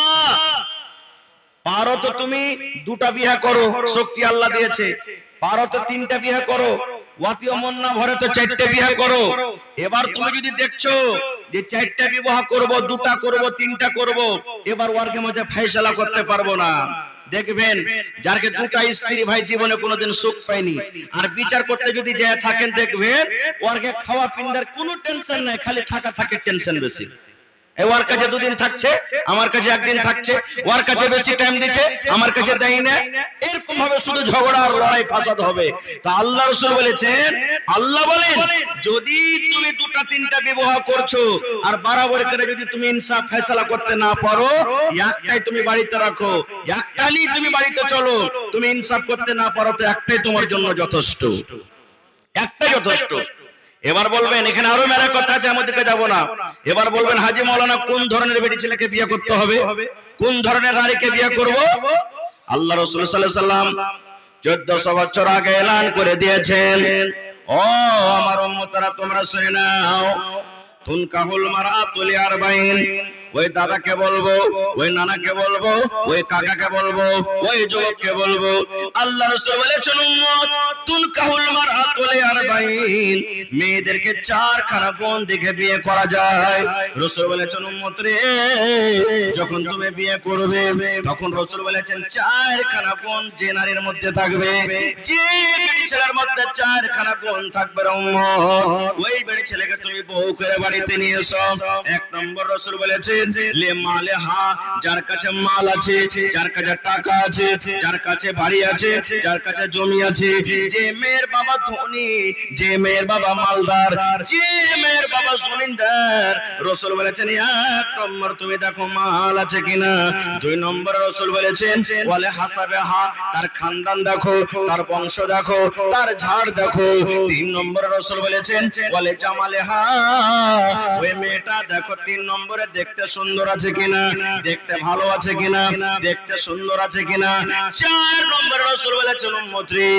পারো তো তুমি 2টা বিয়ে করো, শক্তি আল্লাহ দিয়েছে, পারো তো 3টা বিয়ে করো, ওয়াতিও মন না ভরে তো 4টা বিয়ে করো। এবার তুমি যদি দেখছো যে 4টা বিবাহ করব, 2টা করব, 3টা করব, এবার ওয়ার্গের মধ্যে ফয়সালা করতে পারবো না, দেখবেন যারকে 2টা স্ত্রী ভাই জীবনে কোনোদিন সুখ পায়নি, আর বিচার করতে যদি যায় থাকেন দেখবেন ওয়ার্গে খাওয়া পিন্ডার কোনো টেনশন নাই, খালি থাকা থাকে টেনশন বেশি। ওর কাছে 2 দিন থাকছে, আমার কাছে 1 দিন থাকছে, ওর কাছে বেশি টাইম দিচ্ছে, আমার কাছে দেয় না, এরকম ভাবে শুধু ঝগড়া আর লড়াই ফাসাদ হবে। তা আল্লাহ রাসূল বলেছেন, আল্লাহ বলেন যদি তুমি 2টা 3টা বিবাহ করছো আর বরাবর করে যদি তুমি ইনসাফ ফয়সালা করতে না পারো, একটাই তুমি বাড়িতে রাখো, একটাই তুমি বাড়িতে চলো, তুমি ইনসাফ করতে না পারো তো একটাই তোমার জন্য যথেষ্ট, একটাই যথেষ্ট। এবার বলবেন এখানে আরো মেলা কথা আছে, আমাদেরকে যাব না। এবার বলবেন হাজী মাওলানা কোন ধরনের বেটি ছেলেকে বিয়ে করতে হবে, কোন ধরনের নারীকে বিয়ে করব? আল্লাহ রাসূল সাল্লাল্লাহু আলাইহি সাল্লাম 1400 বছর আগে এলান করে দিয়েছেন, ও আমার উম্মতরা তোমরা শুনে নাও, তুনকাহুল মারআতু লিআরবাইন, ওই দাদাকে বলবো, ওই নানাকে বলবো, ওই কাকাকে বলবো, ওই যুবককে বলবো, আল্লাহ রাসূল বলেছেন উম্মত তুনকাহুল মারআতু লিআরবাইন, মেয়েদেরকে চারখানা গুণ দেখে বিয়ে করা যায়। রাসূল বলেছেন উম্মত রে, যখন তুমি বিয়ে করবে তখন রাসূল বলেছেন চারখানা গুণ যে নারীর মধ্যে থাকবে, যে বেটি ছেলের মধ্যে চারখানা গুণ থাকবে উম্মত, ওই বেটি ছেলেকে তুমি বউ করে বাড়িতে নিয়ে এসো। এক নম্বর রাসূল বলেছেন লে মালে হা, যার কাছে মাল আছে, যার কাছে টাকা আছে, যার কাছে বাড়ি আছে, যার কাছে জমি আছে, যে মেয়ের বাবা ধনী, যে মেয়ের বাবা মালদার, যে মেয়ের বাবা জমিদার, রাসূল বলেছেন এক নম্বর তুমি দেখো মাল আছে কিনা। দুই নম্বর রাসূল বলেছেন ওয়ালে হাসাবে হা, তার খানদান দেখো, তার বংশ দেখো, তার ঝাড় দেখো। তিন নম্বর রাসূল বলেছেন ওয়ালে জামালে হা, ওই মেয়েটা দেখো তিন নম্বরে দেখতে সুন্দর আছে কিনা, দেখতে ভালো আছে কিনা, দেখতে সুন্দর আছে কিনা। চার নম্বরে রাসূল বলেছেন উম্মত রে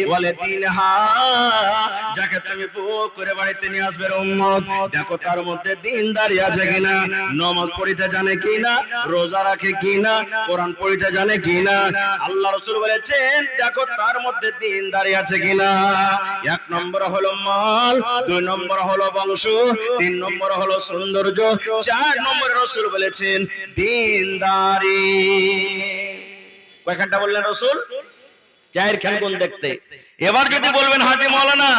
ওয়ালে দিনহা, যাকে তুমি বউ করে বাড়িতে নিয়ে আসবে উম্মত, দেখো তার মধ্যে দিনদারি আছে কিনা, নামাজ পড়িতে জানে কিনা, রোজা রাখে কিনা, কোরআন পড়িতে জানে কিনা। আল্লাহ রাসূল বলেছেন দেখো তার মধ্যে দিনদারি আছে কিনা। এক নম্বর হলো মাল, দুই নম্বর হলো বংশ, তিন নম্বর হলো সৌন্দর্য, চার নম্বর রাসূল বলেছেন দিনদারি। কয়খানটা বললেন রাসূল? চারখান গুণ দেখতে। এবার যদি বলবেন হাজী মাওলানা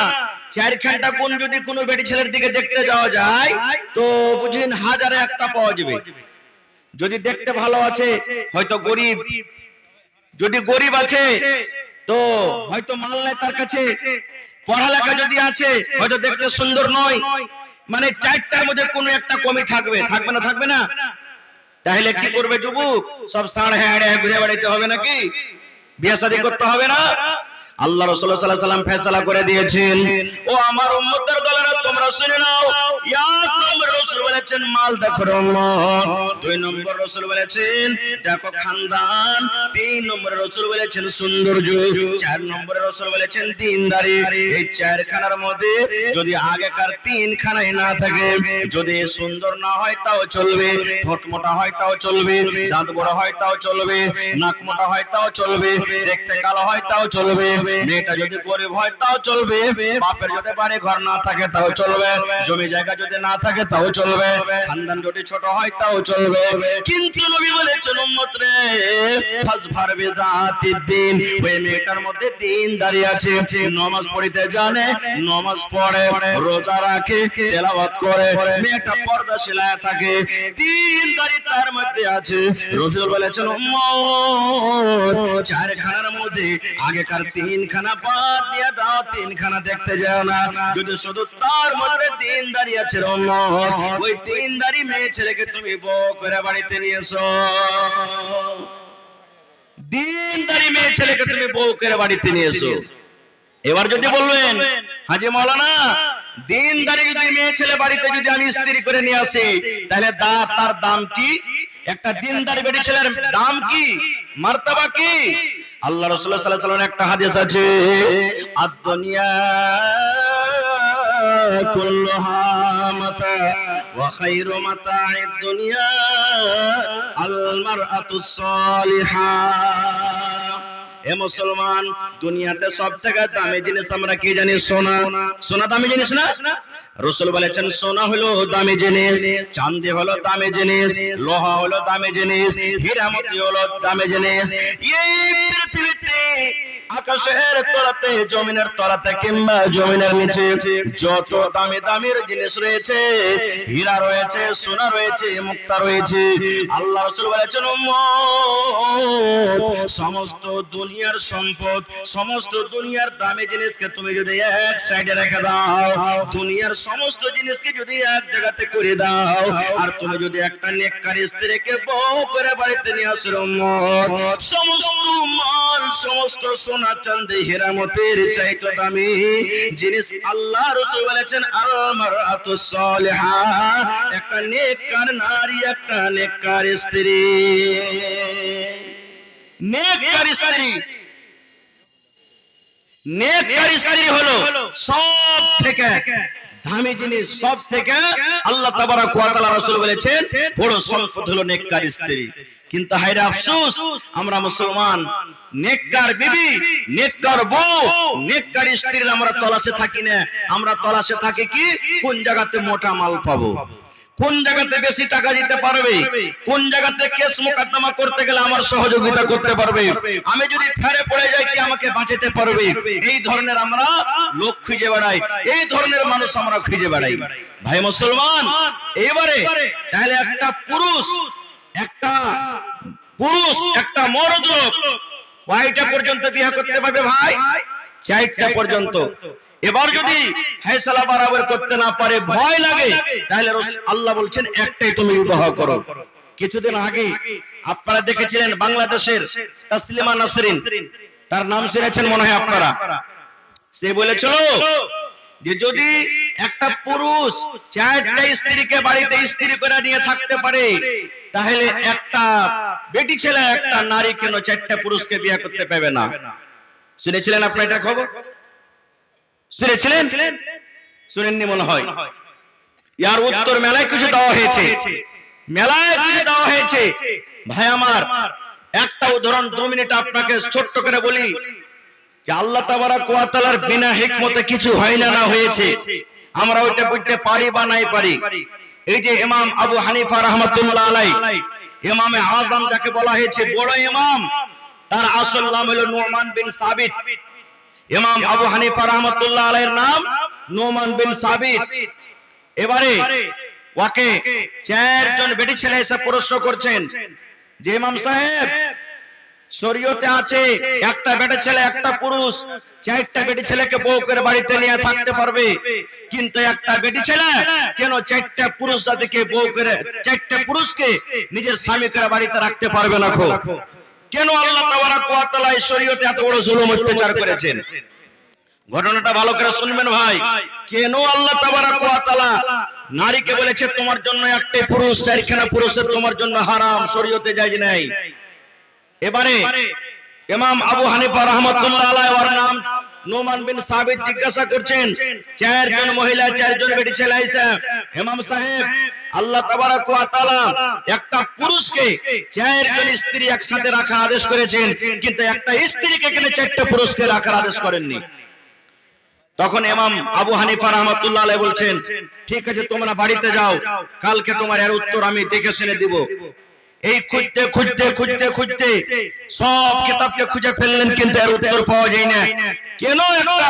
চারখানটা গুণ যদি কোনো বেটি ছেলের দিকে দেখতে যাওয়া যায় তো বুঝিন হাজারে একটা পাওয়া যাবে। যদি দেখতে ভালো আছে হয়তো গরিব, যদি গরিব আছে তো হয়তো মাল নাই তার কাছে, পড়ালেখা যদি আছে হয়তো দেখতে সুন্দর নয়, মানে চারটার মধ্যে কোনো একটা কমি থাকবে, থাকবে না? থাকবে না? তাহলে কি করবে যুবক? সব সাড় হেঁড়ে ঘুরে বেড়াইতে হবে নাকি? বিয়ে শাদী করতে হবে না? আল্লাহ রাসূল সাল্লাল্লাহু আলাইহি ওয়াসাল্লাম ফয়সালা করে দিয়েছেন, ও আমার উম্মতের দলেরা তোমরা শুনে নাও। এক নম্বর রাসূল বলেছেন মাল দেখো উম্মত, দুই নম্বর রাসূল বলেছেন দেখো খানদান, তিন নম্বর রাসূল বলেছেন সৌন্দর্য, চার নম্বর রাসূল বলেছেন দিনদারি। এই চারখানার মধ্যে যদি আগেকার তিনখানাই না থাকে, যদি সুন্দর না হয় তাও চলবে, ঠোঁট মোটা হয় তাও চলবে, দাঁত বড় হয় তাও চলবে, নাক মোটা হয় তাও চলবে, দেখতে কালো হয় তাও চলবে, মেয়েটা যদি গরিব হয় তাও চলবে, বাপের যদি বাড়ি ঘর না থাকে তাও চলবে, জমি জায়গা যদি না থাকে তাও চলবে, খানদান যদি ছোট হয় তাও চলবে। কিন্তু নবী বলেছেন উম্মত রে ফাজফার বিজাতিদ দ্বীন, ওই মেয়েটার মধ্যে দ্বীনদারি আছে, নামাজ পড়িতে জানে, নামাজ পড়ে, রোজা রাখে, তেলাওয়াত করে, মেয়েটা পর্দাশীলা থাকে, দ্বীনদারি তার মধ্যে আছে। রাসূল বলেছেন উম্মত চারখানার মধ্যে আগেকার তিনখানা বাদ দিয়ে দাও, তিনখানা দেখতে যাও না। যদি শুধু তার মধ্যে দিনদারি আছে উম্মত, ওই দিনদারি মেয়ে ছেলেকে তুমি বউ করে বাড়িতে নিয়ে এসো। দিনদারি মেয়ে ছেলেকে তুমি বউ করে বাড়িতে নিয়ে এসো। এবার যদি বলবেন হাজী মাওলানা দিনদারি যদি মেয়ে ছেলে বাড়িতে যদি আমি স্ত্রী করে নিয়ে আসি তাহলে তার দাম কি? একটা দিনদারি বেটি ছেলের দাম কি, মার্তবা কি? আল্লাহ রাসূল সাল্লাল্লাহু আলাইহি ওয়াসাল্লাম একটা হাদিস আছে, আদ-দুনিয়া কুল্লুহা মাতা ওয়া খায়রু মাতা'আদ দুনিয়া আল মারআতুস সালিহা। এ মুসলমান, দুনিয়াতে সবথেকে দামি জিনিস আমরা কি জানি? সোনা। সোনা দামি জিনিস না? রাসূল বলেছেন সোনা হলো দামি জিনিস, চাঁদি হলো দামি জিনিস, লোহা হলো দামি জিনিস, হীরা মতি হলো দামি জিনিস। এই পৃথিবীতে আকাশের তলাতে, জমিনের তলাতে কিংবা জমিনের নিচে যত দামি দামির জিনিস রয়েছে, হীরা রয়েছে, সোনা রয়েছে, মুক্তা রয়েছে, আল্লাহ রাসূল বলেছেন উম্মত সমস্ত দুনিয়ার সম্পদ, সমস্ত দুনিয়ার দামি জিনিসকে তুমি যদি এক সাইডে রেখে দাও, দুনিয়ার সমস্ত জিনিসকে যদি এক জায়গাতে করে দাও, আর তুমি যদি একটা নেককার স্ত্রীকে বউ করে বাড়িতে নিয়ে আসো উম্মত, সমস্ত মাল, সমস্ত সোনা চাঁদি হীরা মতির চাইতে দামি জিনিস আল্লাহ রাসূল বলেছেন আল মারআতুস সালিহা, একটা নেককার নারী, একটা নেককার স্ত্রী। নেককার স্ত্রী, নেককার স্ত্রী হলো সব থেকে দামি জিনিস, সব থেকে আল্লাহ তাবারাক ওয়া তাআলা রাসূল বলেছেন বড় সম্পদ হলো নেককার স্ত্রী। কিন্তু হায়রে আফসোস, আমরা মুসলমান নেককার বিবি, নেককার বউ, নেককার স্ত্রীর আমরা তলাশে থাকি না। আমরা তলাশে থাকি কি কোন জায়গাতে মোটা মাল পাবো, কোন জায়গাতে বেশি টাকা দিতে পারবে, কোন জায়গাতে কেস মোকদ্দমা করতে গেলে আমার সহযোগিতা করতে পারবে, আমি যদি ফেরে পড়ে যাই কি আমাকে বাঁচাতে পারবে। এই ধরনের আমরা লোক খুঁজে বেড়াই, এই ধরনের মানুষ আমরা খুঁজে বেড়াই। ভাই মুসলমান, এবারে তাহলে একটা পুরুষ একটা মরদ লোক কয়টা পর্যন্ত বিয়ে করতে পারবে ভাই? 4টা পর্যন্ত। এবার যদি ফয়সালা বরাবর করতে না পারে, ভয় লাগে, তাহলে আল্লাহ বলছেন একটাই তুমি বিবাহ করো। কিছুদিন আগে আপনারা দেখেছিলেন বাংলাদেশের তাসলিমা নাসরিন, তার নাম শুনেছেন মনে হয় আপনারা। সে বলেছিল যে যদি একটা পুরুষ 4টা স্ত্রীকে বাড়িতে স্ত্রী করে নিয়ে থাকতে পারে, তাহলে একটা বেটি ছেলে একটা নারী কেন 4টা পুরুষকে বিয়ে করতে পাবে না? শুনেছিলেন আপনারা এটা খবর? শুনেছিলেন? শুনেননি মনে হয়। ইয়ার উত্তর মেলায় কিছু দেওয়া হয়েছে, মেলায় কিছু দেওয়া হয়েছে। ভাই আমার, একটা উদাহরণ 2 মিনিট আপনাকে ছোট্ট করে বলি যে আল্লাহ তাবারাক ওয়া তাআলার বিনা হিকমতে কিছু হয় না, না হয়েছে। আমরা ওইটা বুঝতে পারি বা নাই পারি। এই যে ইমাম আবু হানিফা রাহমাতুল্লাহ আলাইহি, ইমামে আযম যাকে বলা হয়েছে, বড় ইমাম, তার আসল নাম হলো নুমান বিন সাবিত। ইমাম আবু হানিফা রাহমাতুল্লাহ আলাইহির নাম নুমান বিন সাবিত। এবারে ওকে 4 জন বেটি ছেলে এসে প্রশ্ন করছেন যে ইমাম সাহেব, শরীয়তে আছে একটা বেটা ছেলে একটা পুরুষ 4টা বেটি ছেলেকে বউ করে বাড়িতে নিয়ে থাকতে পারবে, কিন্তু একটা বেটি ছেলে কেন 4টা পুরুষ জাতিকে বউ করে 4টা পুরুষকে নিজের স্বামী করে বাড়িতে রাখতে পারবে না? কেন আল্লাহ তাবারাক ওয়া তাআলা এই শরীয়তে এত বড় জুলুম অত্যাচার করেছেন? ঘটনাটা ভালো করে শুনবেন ভাই। কেন আল্লাহ তাবারাক ওয়া তাআলা নারীকে বলেছে তোমার জন্য একটাই পুরুষ, 4খানা পুরুষের তোমার জন্য হারাম, শরীয়তে জায়েজ নাই? এবারে ইমাম আবু হানিফা রাহমাতুল্লাহ আলাইহি, ওর নাম নুমান বিন সাবিত, জিজ্ঞাসা করছেন 4 জন মহিলা 4 জন বেটি ছেলে আইসা, ইমাম সাহেব আল্লাহ তাবারাক ওয়া তাআলা একটা পুরুষকে 4 জন স্ত্রী একসাথে রাখার আদেশ করেছেন, কিন্তু একটা স্ত্রীকে কেন 4টা পুরুষকে রাখার আদেশ করেননি? তখন ইমাম আবু হানিফা রাহমাতুল্লাহ আলাইহি বলছেন ঠিক আছে তোমরা বাড়িতে যাও, কালকে তোমার এর উত্তর আমি দেখে শুনে দিব। এই খুঁজতে খুঁজতে খুঁজতে খুঁজতে সব কিতাবকে খুঁজে ফেললেন, কিন্তু এর উত্তর পাওয়া যায় না। কেন একটা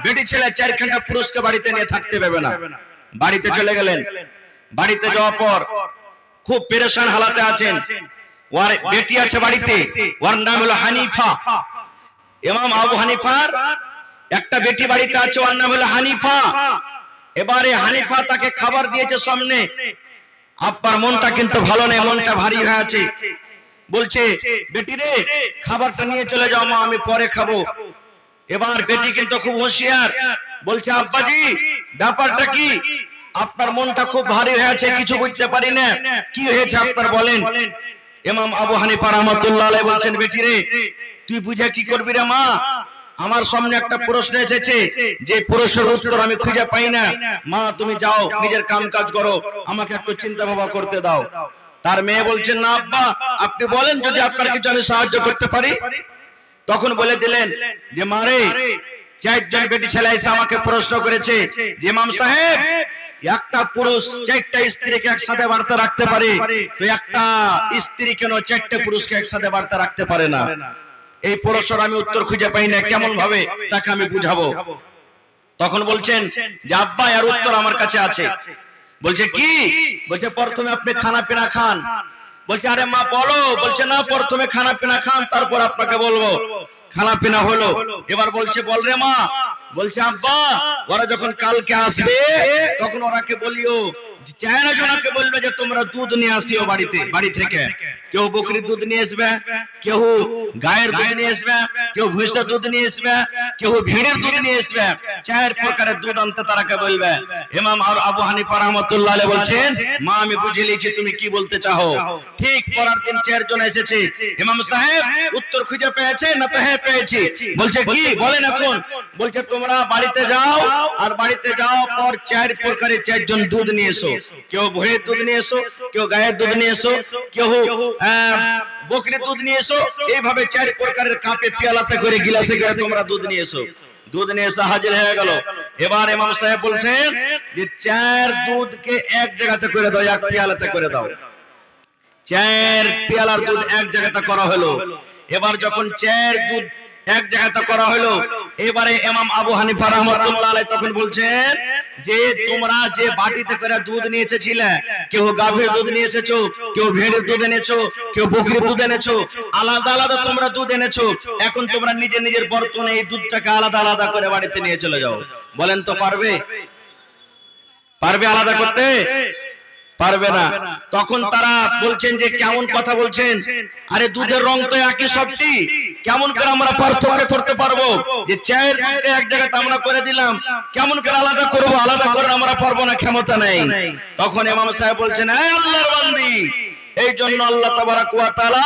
বেটি ছেলে 4খানা পুরুষকে বাড়িতে নিয়ে থাকতে পারবে না? বাড়িতে চলে গেলেন। বাড়িতে যাওয়ার পর খুব পেরেশান হালাতে আছেন। ওর বেটি আছে বাড়িতে, ওর নাম হলো হানিফা। ইমাম আবু হানিফার একটা বেটি বাড়িতে আছে, ওর নাম হলো হানিফা। এবারে হানিফা তাকে খাবার দিয়েছে সামনে। আব্বার মনটা কিন্তু ভালো নেই, মনটা ভারী হয়ে আছে। বলছে বেটি রে খাবারটা নিয়ে চলে যাও মা, আমি পরে খাবো। এবার বেটি কিন্তু খুব হুঁশিয়ার, বলছে আব্বাজি ব্যাপারটা কি? আপনার মনটা খুব ভারী হয়ে আছে, কিছু বুঝতে পারি না, কি হয়েছে আপনার বলেন। ইমাম আবু হানিফা রাহমাতুল্লাহ আলাইহি বলছেন বেটি রে তুই বুঝে কি করবি রে মা, আমার সামনে একটা প্রশ্ন এসেছে, যে প্রশ্নের উত্তর আমি খুঁজে পাই না। মা তুমি যাও নিজের কাম কাজ করো, আমাকে একটু চিন্তা ভাবনা করতে দাও। তার মেয়ে বলছেন না আব্বা আপনি বলেন, যদি আপনার কিছু আমি সাহায্য করতে পারি। তখন বলে দিলেন যে মারে 4 জন বেটি ছেলে এসে আমাকে প্রশ্ন করেছে যে ইমাম সাহেব একটা পুরুষ 4টা স্ত্রীকে একসাথে বাড়িতে রাখতে পারে, তো একটা স্ত্রী কেন 4টা পুরুষকে একসাথে বাড়িতে রাখতে পারে না? এই প্রশ্নের আমি উত্তর খুঁজে পাই না, কেমন ভাবে তাকে আমি বুঝাবো। তখন বলছেন যে আব্বা এর উত্তর আমার কাছে আছে। বলছে কি? বলছে প্রথমে আপনি খানা পিনা খান। বলছে আরে মা বলো। বলছে না প্রথমে খানা পিনা খান তারপর আপনাকে বলবো। খানা পিনা হলো, এবার বলছে বল রে মা। বলছে আব্বা ওরা যখন কালকে আসবে তখন ওরাকে বলিও 4 জনকে বলবে যে তোমরা দুধ নিয়ে আসিও বাড়িতে, বাড়ি থেকে। কেউ বকরির দুধ নিয়ে আসবে, কেউ গায়ের দুধ নিয়ে আসবে, কেউ ভুঁইসার দুধ নিয়ে আসবে, কেউ ভেড়ের দুধ নিয়ে আসবে। 4 প্রকারের দুধ আনতে তারাকে বলবে। ইমাম আর আবু হানিফা রাহমাতুল্লাহ আলাইহি বলছেন, মা আমি বুঝে লিয়েছি তুমি কি বলতে চাও। ঠিক পরের দিন 4 জন এসেছে। ইমাম সাহেব উত্তর খুঁজে পেয়েছে না? তো হ্যাঁ পেয়েছি। বলছে কি বলেন এখন? বলছে তোমরা বাড়িতে যাও, আর বাড়িতে যাওয়ার পর 4 প্রকারের 4 জন দুধ নিয়ে এসো। কেউ ভেড়ের দুধ নিয়ে এসো, কেউ গায়ের দুধ নিয়ে এসো, কেউ বকরির দুধ নিয়ে এসো। এইভাবে 4 প্রকারের কাপে পেয়ালাতে করে গিলাসে করে তোমরা দুধ নিয়ে এসো। দুধ নিয়ে এসে হাজির হয়ে গেল। এবার ইমাম সাহেব বলছেন যে 4 দুধকে এক জায়গাতে করে দাও, এক পেয়ালাতে করে দাও। 4 পেয়ালার দুধ এক জায়গাতে করা হলো। এবার যখন 4 দুধ এক জায়গাতে করা হলো, এবারে ইমাম আবু হানিফা রাহমাতুল্লাহ আলাইহি তখন বলছেন যে তোমরা যে বাটিতে করে দুধ নিয়ে এসেছিলে, কেউ গাভীর দুধ নিয়ে এসেছো, কেউ ভেড়ের দুধ এনেছো, কেউ বকরির দুধ এনেছো, আলাদা আলাদা তোমরা দুধ এনেছো। এখন তোমরা নিজের নিজের বর্তনে এই দুধটাকে আলাদা আলাদা করে বাড়িতে নিয়ে চলে যাও। বলেন তো পারবে? পারবে আলাদা করতে? পারবে না। তখন তারা বলছেন যে কেমন কথা বলছেন, আরে দুধের রং তো একই সবটি, কেমন করে আমরা পার্থক্য করতে পারবো? যে 4 দুধকে এক জায়গাতে আমরা করে দিলাম, কেমন করে আলাদা করব? আলাদা করে আমরা পারবো না, ক্ষমতা নেই। তখন ইমাম সাহেব বলছেন, হে আল্লাহর বান্দি, এই জন্য আল্লাহ তাবারাক ওয়া তাআলা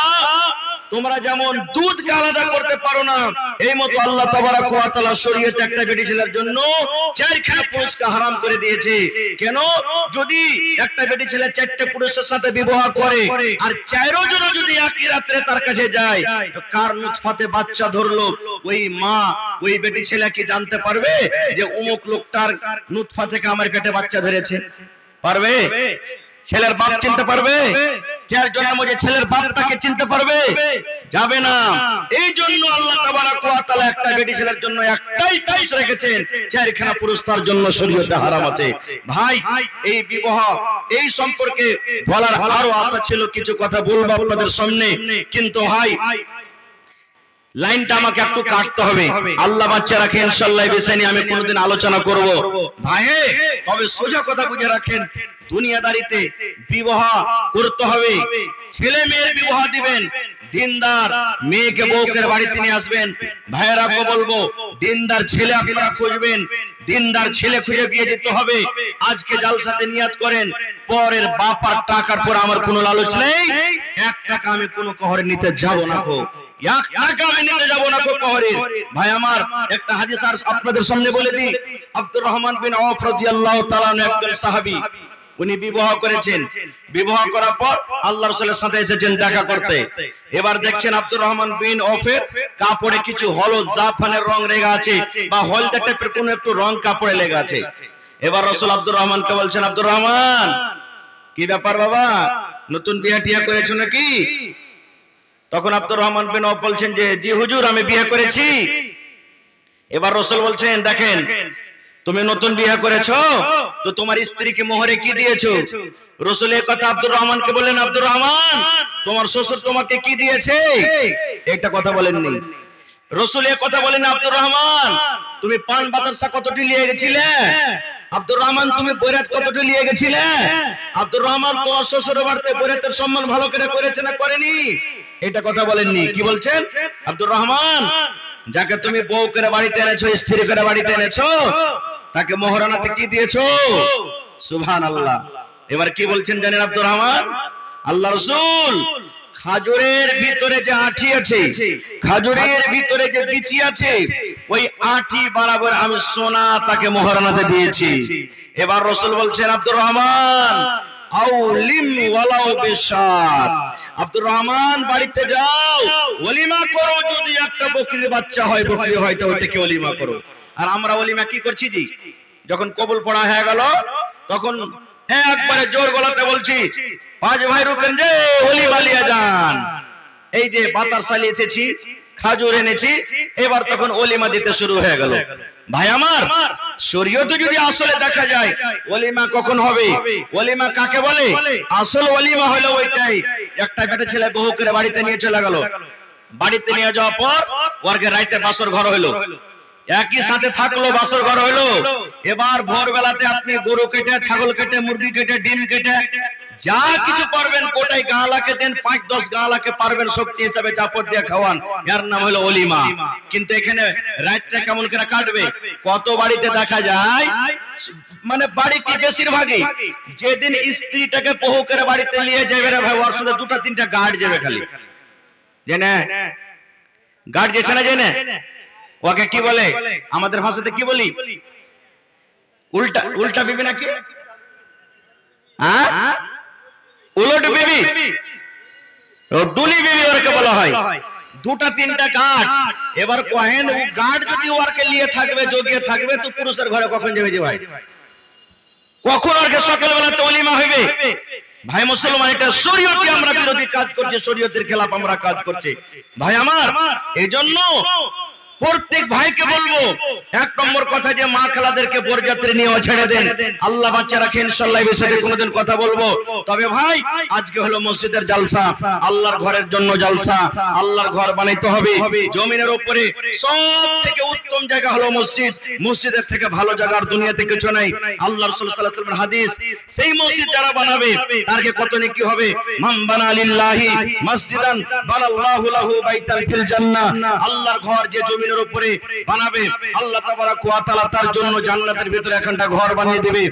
তোমরা যেমন দুধকে আলাদা করতে পারো না, এই মতো আল্লাহ তাবারাক ওয়া তাআলা শরীয়তে একটা বেটি ছেলের জন্য 4খানা পুরুষকে হারাম করে দিয়েছে। কেন? যদি একটা বেটি ছেলে 4টে পুরুষের সাথে বিবাহ করে, আর 4 জন যদি একই রাতে তার কাছে যায়, তো কার নুতফাতে বাচ্চা ধরলো, ওই মা ওই বেটি ছেলে কি জানতে পারবে যে অমুক লোকটার নুতফা থেকে আমার পেটে বাচ্চা ধরেছে? পারবে? ছেলের বাপ চিনতে পারবে? 4 জনের মধ্যে ছেলের বাপটাকে চিনতে পারবে? যাবে না। এই জন্য আল্লাহ তাবারাক ওয়া তাআলা একটা বেটি ছেলের জন্য একটাই পুরুষ রেখেছেন, 4খানা পুরুষ তার জন্য শরীয়তে হারাম আছে। ভাই, এই বিবাহ এই সম্পর্কে বলার আরো আশা ছিল, কিছু কথা বলবো আপনাদের সামনে, কিন্তু ভাই লাইনটা আমাকে একটু কাটতে হবে। আল্লাহ বাচ্চা রাখে, ইনশাআল্লাহ এই বিষয় নিয়ে আমি কোনোদিন আলোচনা করব। ভাই তবে সোজা কথা বুঝে রাখেন, দুনিয়াদারিতে বিবাহ করতে হবে, ছেলে মেয়ের বিবাহ দিবেন, দিনদার মেয়েকে বউকে বাড়িতে নিয়ে আসবেন। ভাইয়েরাকে বলবো, দিনদার ছেলে আপনারা খুঁজবেন, দিনদার ছেলে খুঁজে বিয়ে দিতে হবে। আজকে জালসাতে নিয়াত করেন, পরের বাপার টাকার পর আমার কোনো লালচ নেই, 1 টাকা আমি কোনো কহরে নিতে যাব না। ভাই আমার একটা হাদিস আর আপনাদের সামনে বলে দিই। আব্দুর রহমান বিন আওফ রাদিয়াল্লাহু তাআলা একজন সাহাবী, উনি বিবাহ করেছেন। বিবাহ করার পর আল্লাহ রাসূলের সাথে এসেছেন দেখা করতে। এবার দেখছেন আব্দুর রহমান বিন আওফের কাপড়ে কিছু হলুদ জাফরানের রং লেগে আছে, বা হলদে টাইপের কোনো একটু রং কাপড়ে লেগে আছে। এবার রাসূল আব্দুর রহমানকে বলছেন, আব্দুর রহমান কি ব্যাপার বাবা, নতুন বিয়ে টিয়া করেছো নাকি? তখন আব্দুর রহমান বিন আওফ বলছেন যে জি হুজুর আমি বিয়ে করেছি। এবার রাসূল বলছেন, দেখেন তুমি নতুন বিয়ে করেছো, তো তোমার স্ত্রীকে মোহরে কি দিয়েছো? রাসূল এই কথা আব্দুর রহমানকে বললেন, আব্দুর রহমান তোমার শ্বশুর তোমাকে কি দিয়েছে? একটা কথা বলেননি। রাসূল এই কথা বলেন, আব্দুর রহমান তুমি পান বাতাসা কতটি নিয়ে গেছিলে? আব্দুর রহমান তুমি বৈরাত কতটি নিয়ে গেছিলে? আব্দুর রহমান তোমার শ্বশুরের বাড়িতে বৈরাতের সম্মান ভালো করে করেছে না করেনি? এটা কথা বলেননি। কি বলছেন? আব্দুর রহমান যাকে তুমি বউ করে বাড়িতে এনেছো, স্ত্রী করে বাড়িতে এনেছো, তাকে মোহরানাতে কি দিয়েছো? সুবহানাল্লাহ। এবার কি বলছেন জানেন আব্দুর রহমান? আল্লাহ রাসূল খাজুরের ভিতরে যে আঁটি আছে, খাজুরের ভিতরে যে বিচি আছে, ওই আঁটি বরাবর আমি সোনা তাকে মোহরানাতে দিয়েছি। এবার রাসূল বলছেন, আব্দুর রহমান আউলিম ওয়ালাউ বিশাত, আব্দুর রহমান বাড়িতে যাও, ওলিমা করো, যদি একটা বকরির বাচ্চা হয়, বকরি হয়, তো ওটাকে ওলিমা করো। আর আমরা ওলিমা কি করছি জি? যখন কবুল পড়া হয়ে গেল তখন একবারে জোর গলাতে বলছি, 5 ভাই রুকেন যে ওলিমা লিয়ে যান। এই যে বাতাস চালিয়েছি, খাজুর এনেছি, এবার তখন ওলিমা দিতে শুরু হয়ে গেল। ভাই আমার শরীয়তে যদি আসলে দেখা যায় ওলিমা কখন হবে, ওলিমা কাকে বলে, আসল ওলিমা হলো ওইটাই, একটা বেটা ছেলে বউ করে বাড়িতে নিয়ে চলে গেল। বাড়িতে নিয়ে যাওয়ার পর ওরকে রাইতে বাসর ঘর হলো, একই সাথে থাকলো, বাসর ঘর হলো। এবার ভোরবেলাতে আপনি গরু কেটে, ছাগল কেটে, মুরগি কেটে, ডিম কেটে যা কিছু পারবেন গোটাই গাঁলাকে দেন, 5-10 গাঁলাকে পারবেন শক্তি হিসাবে চাপড় দিয়ে খাওয়ান, এর নাম হলো অলিমা। কিন্তু এখানে রাতটা কেমন করে কাটবে? কত বাড়িতে দেখা যায়, মানে বাড়ি কি বেশিরভাগই যেদিন স্ত্রীটাকে বহু করে বাড়িতে নিয়ে যাবে রে ভাই, ওর সাথে 2-3টা গার্ড যাবে খালি, জেনে গার্ড যেছে না, জেনে ওকে কি বলে আমাদের ভাষাতে কি বলি, উল্টা উল্টা বিবি নাকি, হ্যাঁ উলট বিবি, ডুলি বিবি ওরকে বলা হয়। 2-3টা গার্ড। এবার কহেন ও গার্ড যদি ওরকে নিয়ে থাকবে, জগিয়ে থাকবে, তো পুরুষের ঘরে কখন যাবে যে ভাই? কখন ওরকে সকালবেলা তলিমা হইবে? ভাই মুসলমান, এটা শরীয়তে আমরা বিরোধী কাজ করছি, শরীয়তের খেলাফ আমরা কাজ করছি ভাই আমার। এই জন্য প্রত্যেক ভাইকে বলবো, 1 নম্বর কথা যে মা খালাদেরকে বরযাত্রী নিয়ে ছেড়ে দেন, আল্লাহ বাচ্চা রাখে, ইনশাআল্লাহ এই বিষয়ে কোনোদিন কথা বলবো। তবে ভাই আজকে হলো মসজিদের জালসা, আল্লাহর ঘরের জন্য জালসা, আল্লাহর ঘর বানাইতে হবে জমিনের উপরে। সব থেকে উত্তম জায়গা হলো মসজিদ, মসজিদের থেকে ভালো জায়গা আর দুনিয়াতে কিছু নাই। আল্লাহ রাসূল সাল্লাল্লাহু আলাইহি ওয়াসাল্লামের হাদিস, সেই মসজিদ যারা বানাবে তারকে কত নেকি হবে। মান বানা লিল্লাহি মসজিদান বানাল্লাহু লাহু বাইতান ফিল জান্নাহ। আল্লাহর ঘর যে জমি উপরে বানাবে, আল্লাহ তাবারাক ওয়া তাআলা তার জন্য জান্নাতের ভিতরে একটা ঘর বানিয়ে দেবে।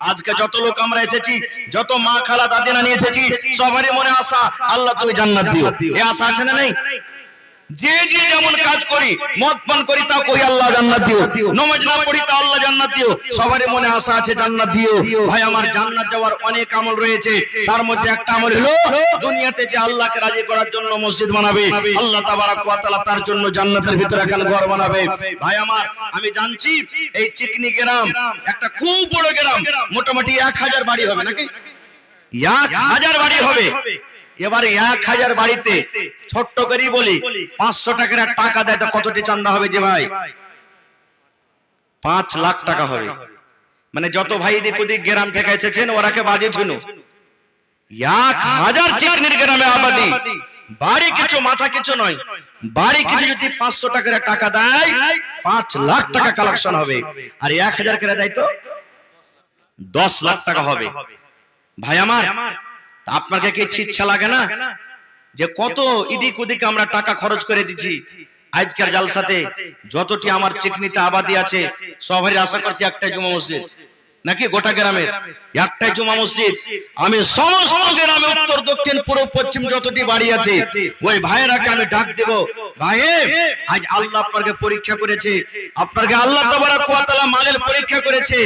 আজকে যত লোক আমরা এসেছি, যত মা খালা দাদিনা নিয়ে এসেছি, সবারই মনে আশা আল্লাহ তুমি জান্নাত দিও। এই আশা আছে না নেই? যে যে যেমন কাজ করি, মদ পান করি তাও কই আল্লাহ জান্নাত দিও, নামাজ না পড়ি তাও আল্লাহ জান্নাত দিও, সবারই মনে আশা আছে জান্নাত দিও। ভাই আমার, জান্নাত যাওয়ার অনেক আমল রয়েছে, তার মধ্যে একটা আমল হলো দুনিয়াতে যে আল্লাহকে রাজি করার জন্য মসজিদ বানাবে, আল্লাহ তাবারাক ওয়া তাআলা তার জন্য জান্নাতের ভিতরে একটা ঘর বানাবে। ভাই আমার, আমি জানছি এই চিকনি গ্রাম একটা খুব বড় গ্রাম, মোটামুটি 1000 বাড়ি হবে নাকি, 1000 বাড়ি হবে। এবার 1000 বাড়িতে ছোট্ট করেই বলি 500 টাকার টাকা দেয়, তো কতটি চাঁদা হবে যে ভাই? 5 লাখ টাকা হবে। মানে যত ভাই এদিক ওদিক গ্রাম থেকে এসেছেন ওরাকে বাজে শুনো, 1000 চিকনির গ্রামে আবাদি, বাড়ি কিছু মাথা কিছু নয়, বাড়ি কিছু যদি 500 টাকার টাকা দেয় 5 লাখ টাকা কালেকশন হবে। আর 1000 করে দেয় তো 10 লাখ টাকা হবে। ভাই আমার, আপনাকে কি ইচ্ছা লাগে না যে কত এদিক ওদিক আমরা টাকা খরচ করে দিচ্ছি? আজকের জালসাতে যতটি আমার চিকনিতে আবাদি আছে সবারই আশা করছি একটাই জুমা মসজিদ নাকি, গোটা গ্রামের একটাই জুমা মসজিদ। আমি সমস্ত গ্রামে উত্তর দক্ষিণ পূর্ব পশ্চিম যতটি বাড়ি আছে ওই ভাইয়েরাকে আমি ডাক দেব, ভাই আজ আল্লাহ আপনাকে পরীক্ষা করেছে, আপনাকে আল্লাহ তাবারাক ওয়া তাআলা মালের পরীক্ষা করেছে,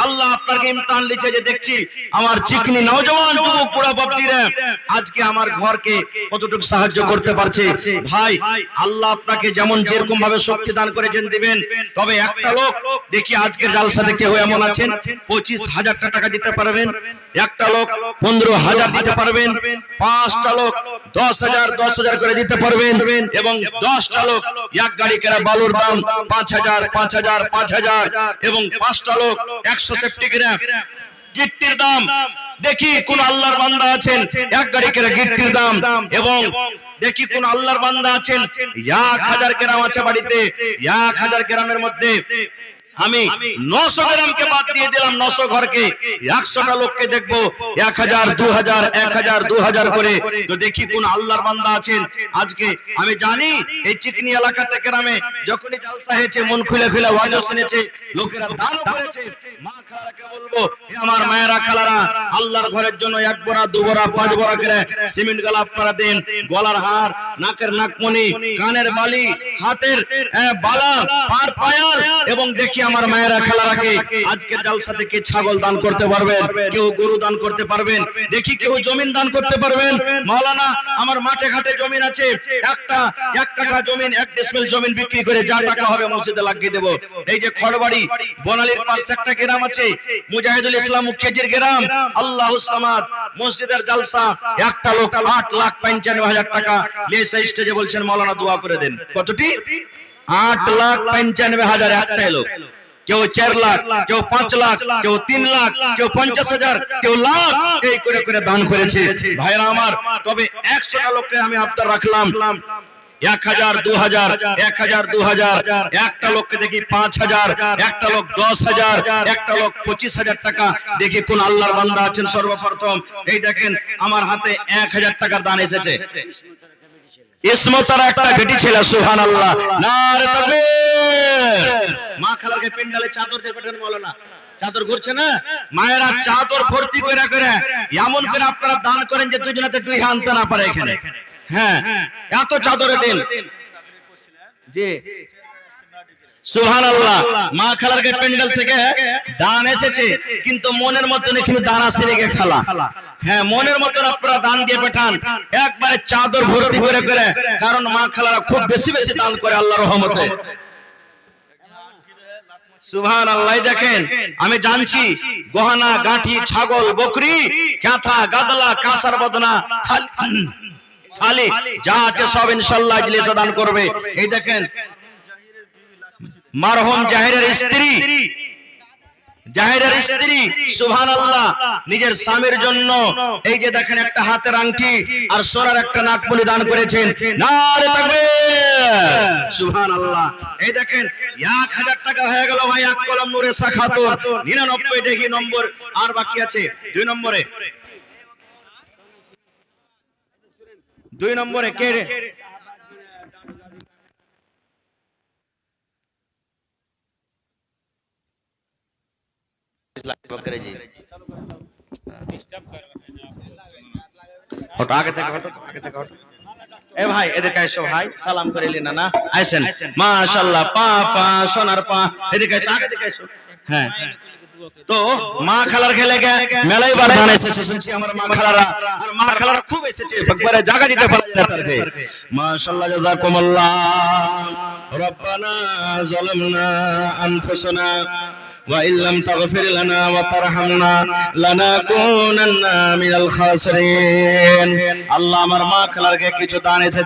আল্লাহ আপনাকে ইমতিহান দিয়েছে যে দেখছি আমার চিকনি নওজওয়ান যুবক বুড়া বাপটিরা আজকে আমার ঘরকে কতটুকু সাহায্য করতে পারছে। ভাই আল্লাহ আপনাকে যেমন যেরকম ভাবে শক্তি দান করেছেন দিবেন। তবে একটা লোক দেখি আজকের জালসাতে কেউ এমন আছেন 25,000 টাকা দিতে পারবেন, একটা লোক 15,000 দিতে পারবেন, 5টা লোক 10,000 করে দিতে পারবেন, এবং 10টা লোক এক গাড়ি করে বালুর দাম 5,000 এবং 5টা লোক 100 সেফটি করে গিট্টির দাম। দেখি কোন আল্লাহর বান্দা আছেন এক গাড়ি করে গিট্টির দাম, এবং দেখি কোন আল্লাহর বান্দা আছেন 1000 গ্রাম আছে বাড়িতে, 1000 গ্রামের মধ্যে আমি 900 গ্রামকে বাদ দিয়ে দিলাম, 900 ঘরকে, 100টা লোককে দেখবো 1000 2000 করে। তো দেখি কোন আল্লাহর বান্দা আছেন। আজকে আমি জানি এই চিকনি এলাকাতে গ্রামে যখনই জালসা হয়েছে মন খুলে খুলে ওয়াজ শুনেছে, লোকেরা দানও করেছে। মা খালাকে বলবো, আমার মায়েরা খালারা আল্লাহর ঘরের জন্য 1 বড়া 2 বড়া 5 বড়া করে সিমেন্ট গালা আপনারা দেন, গলার হার, নাকের নাকমণি, কানের বালি, হাতের বালা, পার পায়াল, এবং দেখি আমার মায়েরা খালারাকে আজকে জালসা থেকে ছাগল দান করতে পারবেন, কেউ গরু দান করতে পারবেন, দেখি কেউ জমিন দান করতে পারবেন। মাওলানা আমার মাঠে ঘাটে জমিন আছে, একটা 1 কাঠা জমিন 1 ডিসমিল জমিন বিক্রি করে যা টাকা হবে মসজিদে লাগিয়ে দেব। এই যে খড়বাড়ি বনালীর পাশে একটা গ্রাম আছে মুজাহিদুল ইসলাম মুখিয়াজির গ্রাম, আল্লাহুস সামাদ, মসজিদের জালসা, একটা লোক 8,95,000 টাকা নিয়ে সেই স্টেজে বলছেন মাওলানা দোয়া করে দেন। কতটি? 8,95,000। একটাই লোক, কেউ 4 লাখ, কেউ 5 লাখ, কেউ 3 লাখ, কেউ 50,000, কেউ লাখ, এই করে করে দান করেছে ভাইরা আমার। তবে 100টা লোককে আমি আবদার রাখলাম, 1000, 2000, 1000, 2000, একটা লোককে দেখি 5000, একটা লোক 10000, একটা লোক 25000 টাকা। দেখি কোন আল্লাহর বান্দা আছেন সর্বপ্রথম। এই দেখেন আমার হাতে 1000 টাকার দান এসেছে। ইসমতার একটা বেটি ছিল, সুবহানাল্লাহ, নারে তাকবীর। মা খালাকে পেন্ডালে চাদর দিয়ে পাঠানো মাওলানা, চাদর ঘুরছে না, মায়েরা চাদর ভর্তি করে করে এমন করে আপনারা দান করেন যে দুজনাতে দুই আনতে না পারে এখানে। হ্যাঁ, এত চাদরে দিন। জি সুবহানাল্লাহ, মা খালার পেন্ডাল থেকে দান এসেছে, কিন্তু মনের মতন এখানে দান আসে রেখে খালা। হ্যাঁ, মনের মতন আপনারা দান দিয়ে পাঠান, একবারে চাদর ভর্তি করে করে, কারণ মা খালারা খুব বেশি বেশি দান করে আল্লাহর রহমতে। সুবহানাল্লাহ। দেখেন আমি জানছি গহনা গাঁঠি, ছাগল, বকরি, কাঁথা, গাদলা, কাঁসার বদনা, থালি যা আছে সব ইনশাআল্লাহ ইজলিসে দান করবে। এই দেখেন মারহুম জাহিরের স্ত্রী সুবহানাল্লাহ নিজের স্বামীর জন্য এই যে দেখেন একটা হাতের আংটি আর সোনার একটা নাকফুলি দান করেছেন। নারে তাকবীর, সুবহানাল্লাহ। এই দেখেন 1000 টাকা হয়ে গেল ভাই। এক কলম নূরেসা খাতুন 99 দেখি নম্বর আর বাকি আছে। 2 নম্বরে কে রে? আগে থেকে হটো। এ ভাই এদিকে এসো ভাই, সালাম করে নিন না আইসেন। মাশাআল্লাহ, পা পা সোনার পা, এদিকে এসো, আগে থেকে এসো। হ্যাঁ, তো মা খালার খেলে গে মেলাই বার ধান এসেছে শুনছি আমার মা খালারা, আর মা খালারা খুব এসেছে, একবারে জায়গা দিতে পারা যায় না তারকে। মাশাআল্লাহ, জাযাকুমুল্লাহ। রব্বানা যালামনা আনফুসানা ওয়া ইল্লাম তাগফির লানা ওয়া তারহামনা লানাকুনান্না মিনাল খাসিরিন। আল্লাহ আমার মা খালারকে কিছু দান এসেছে।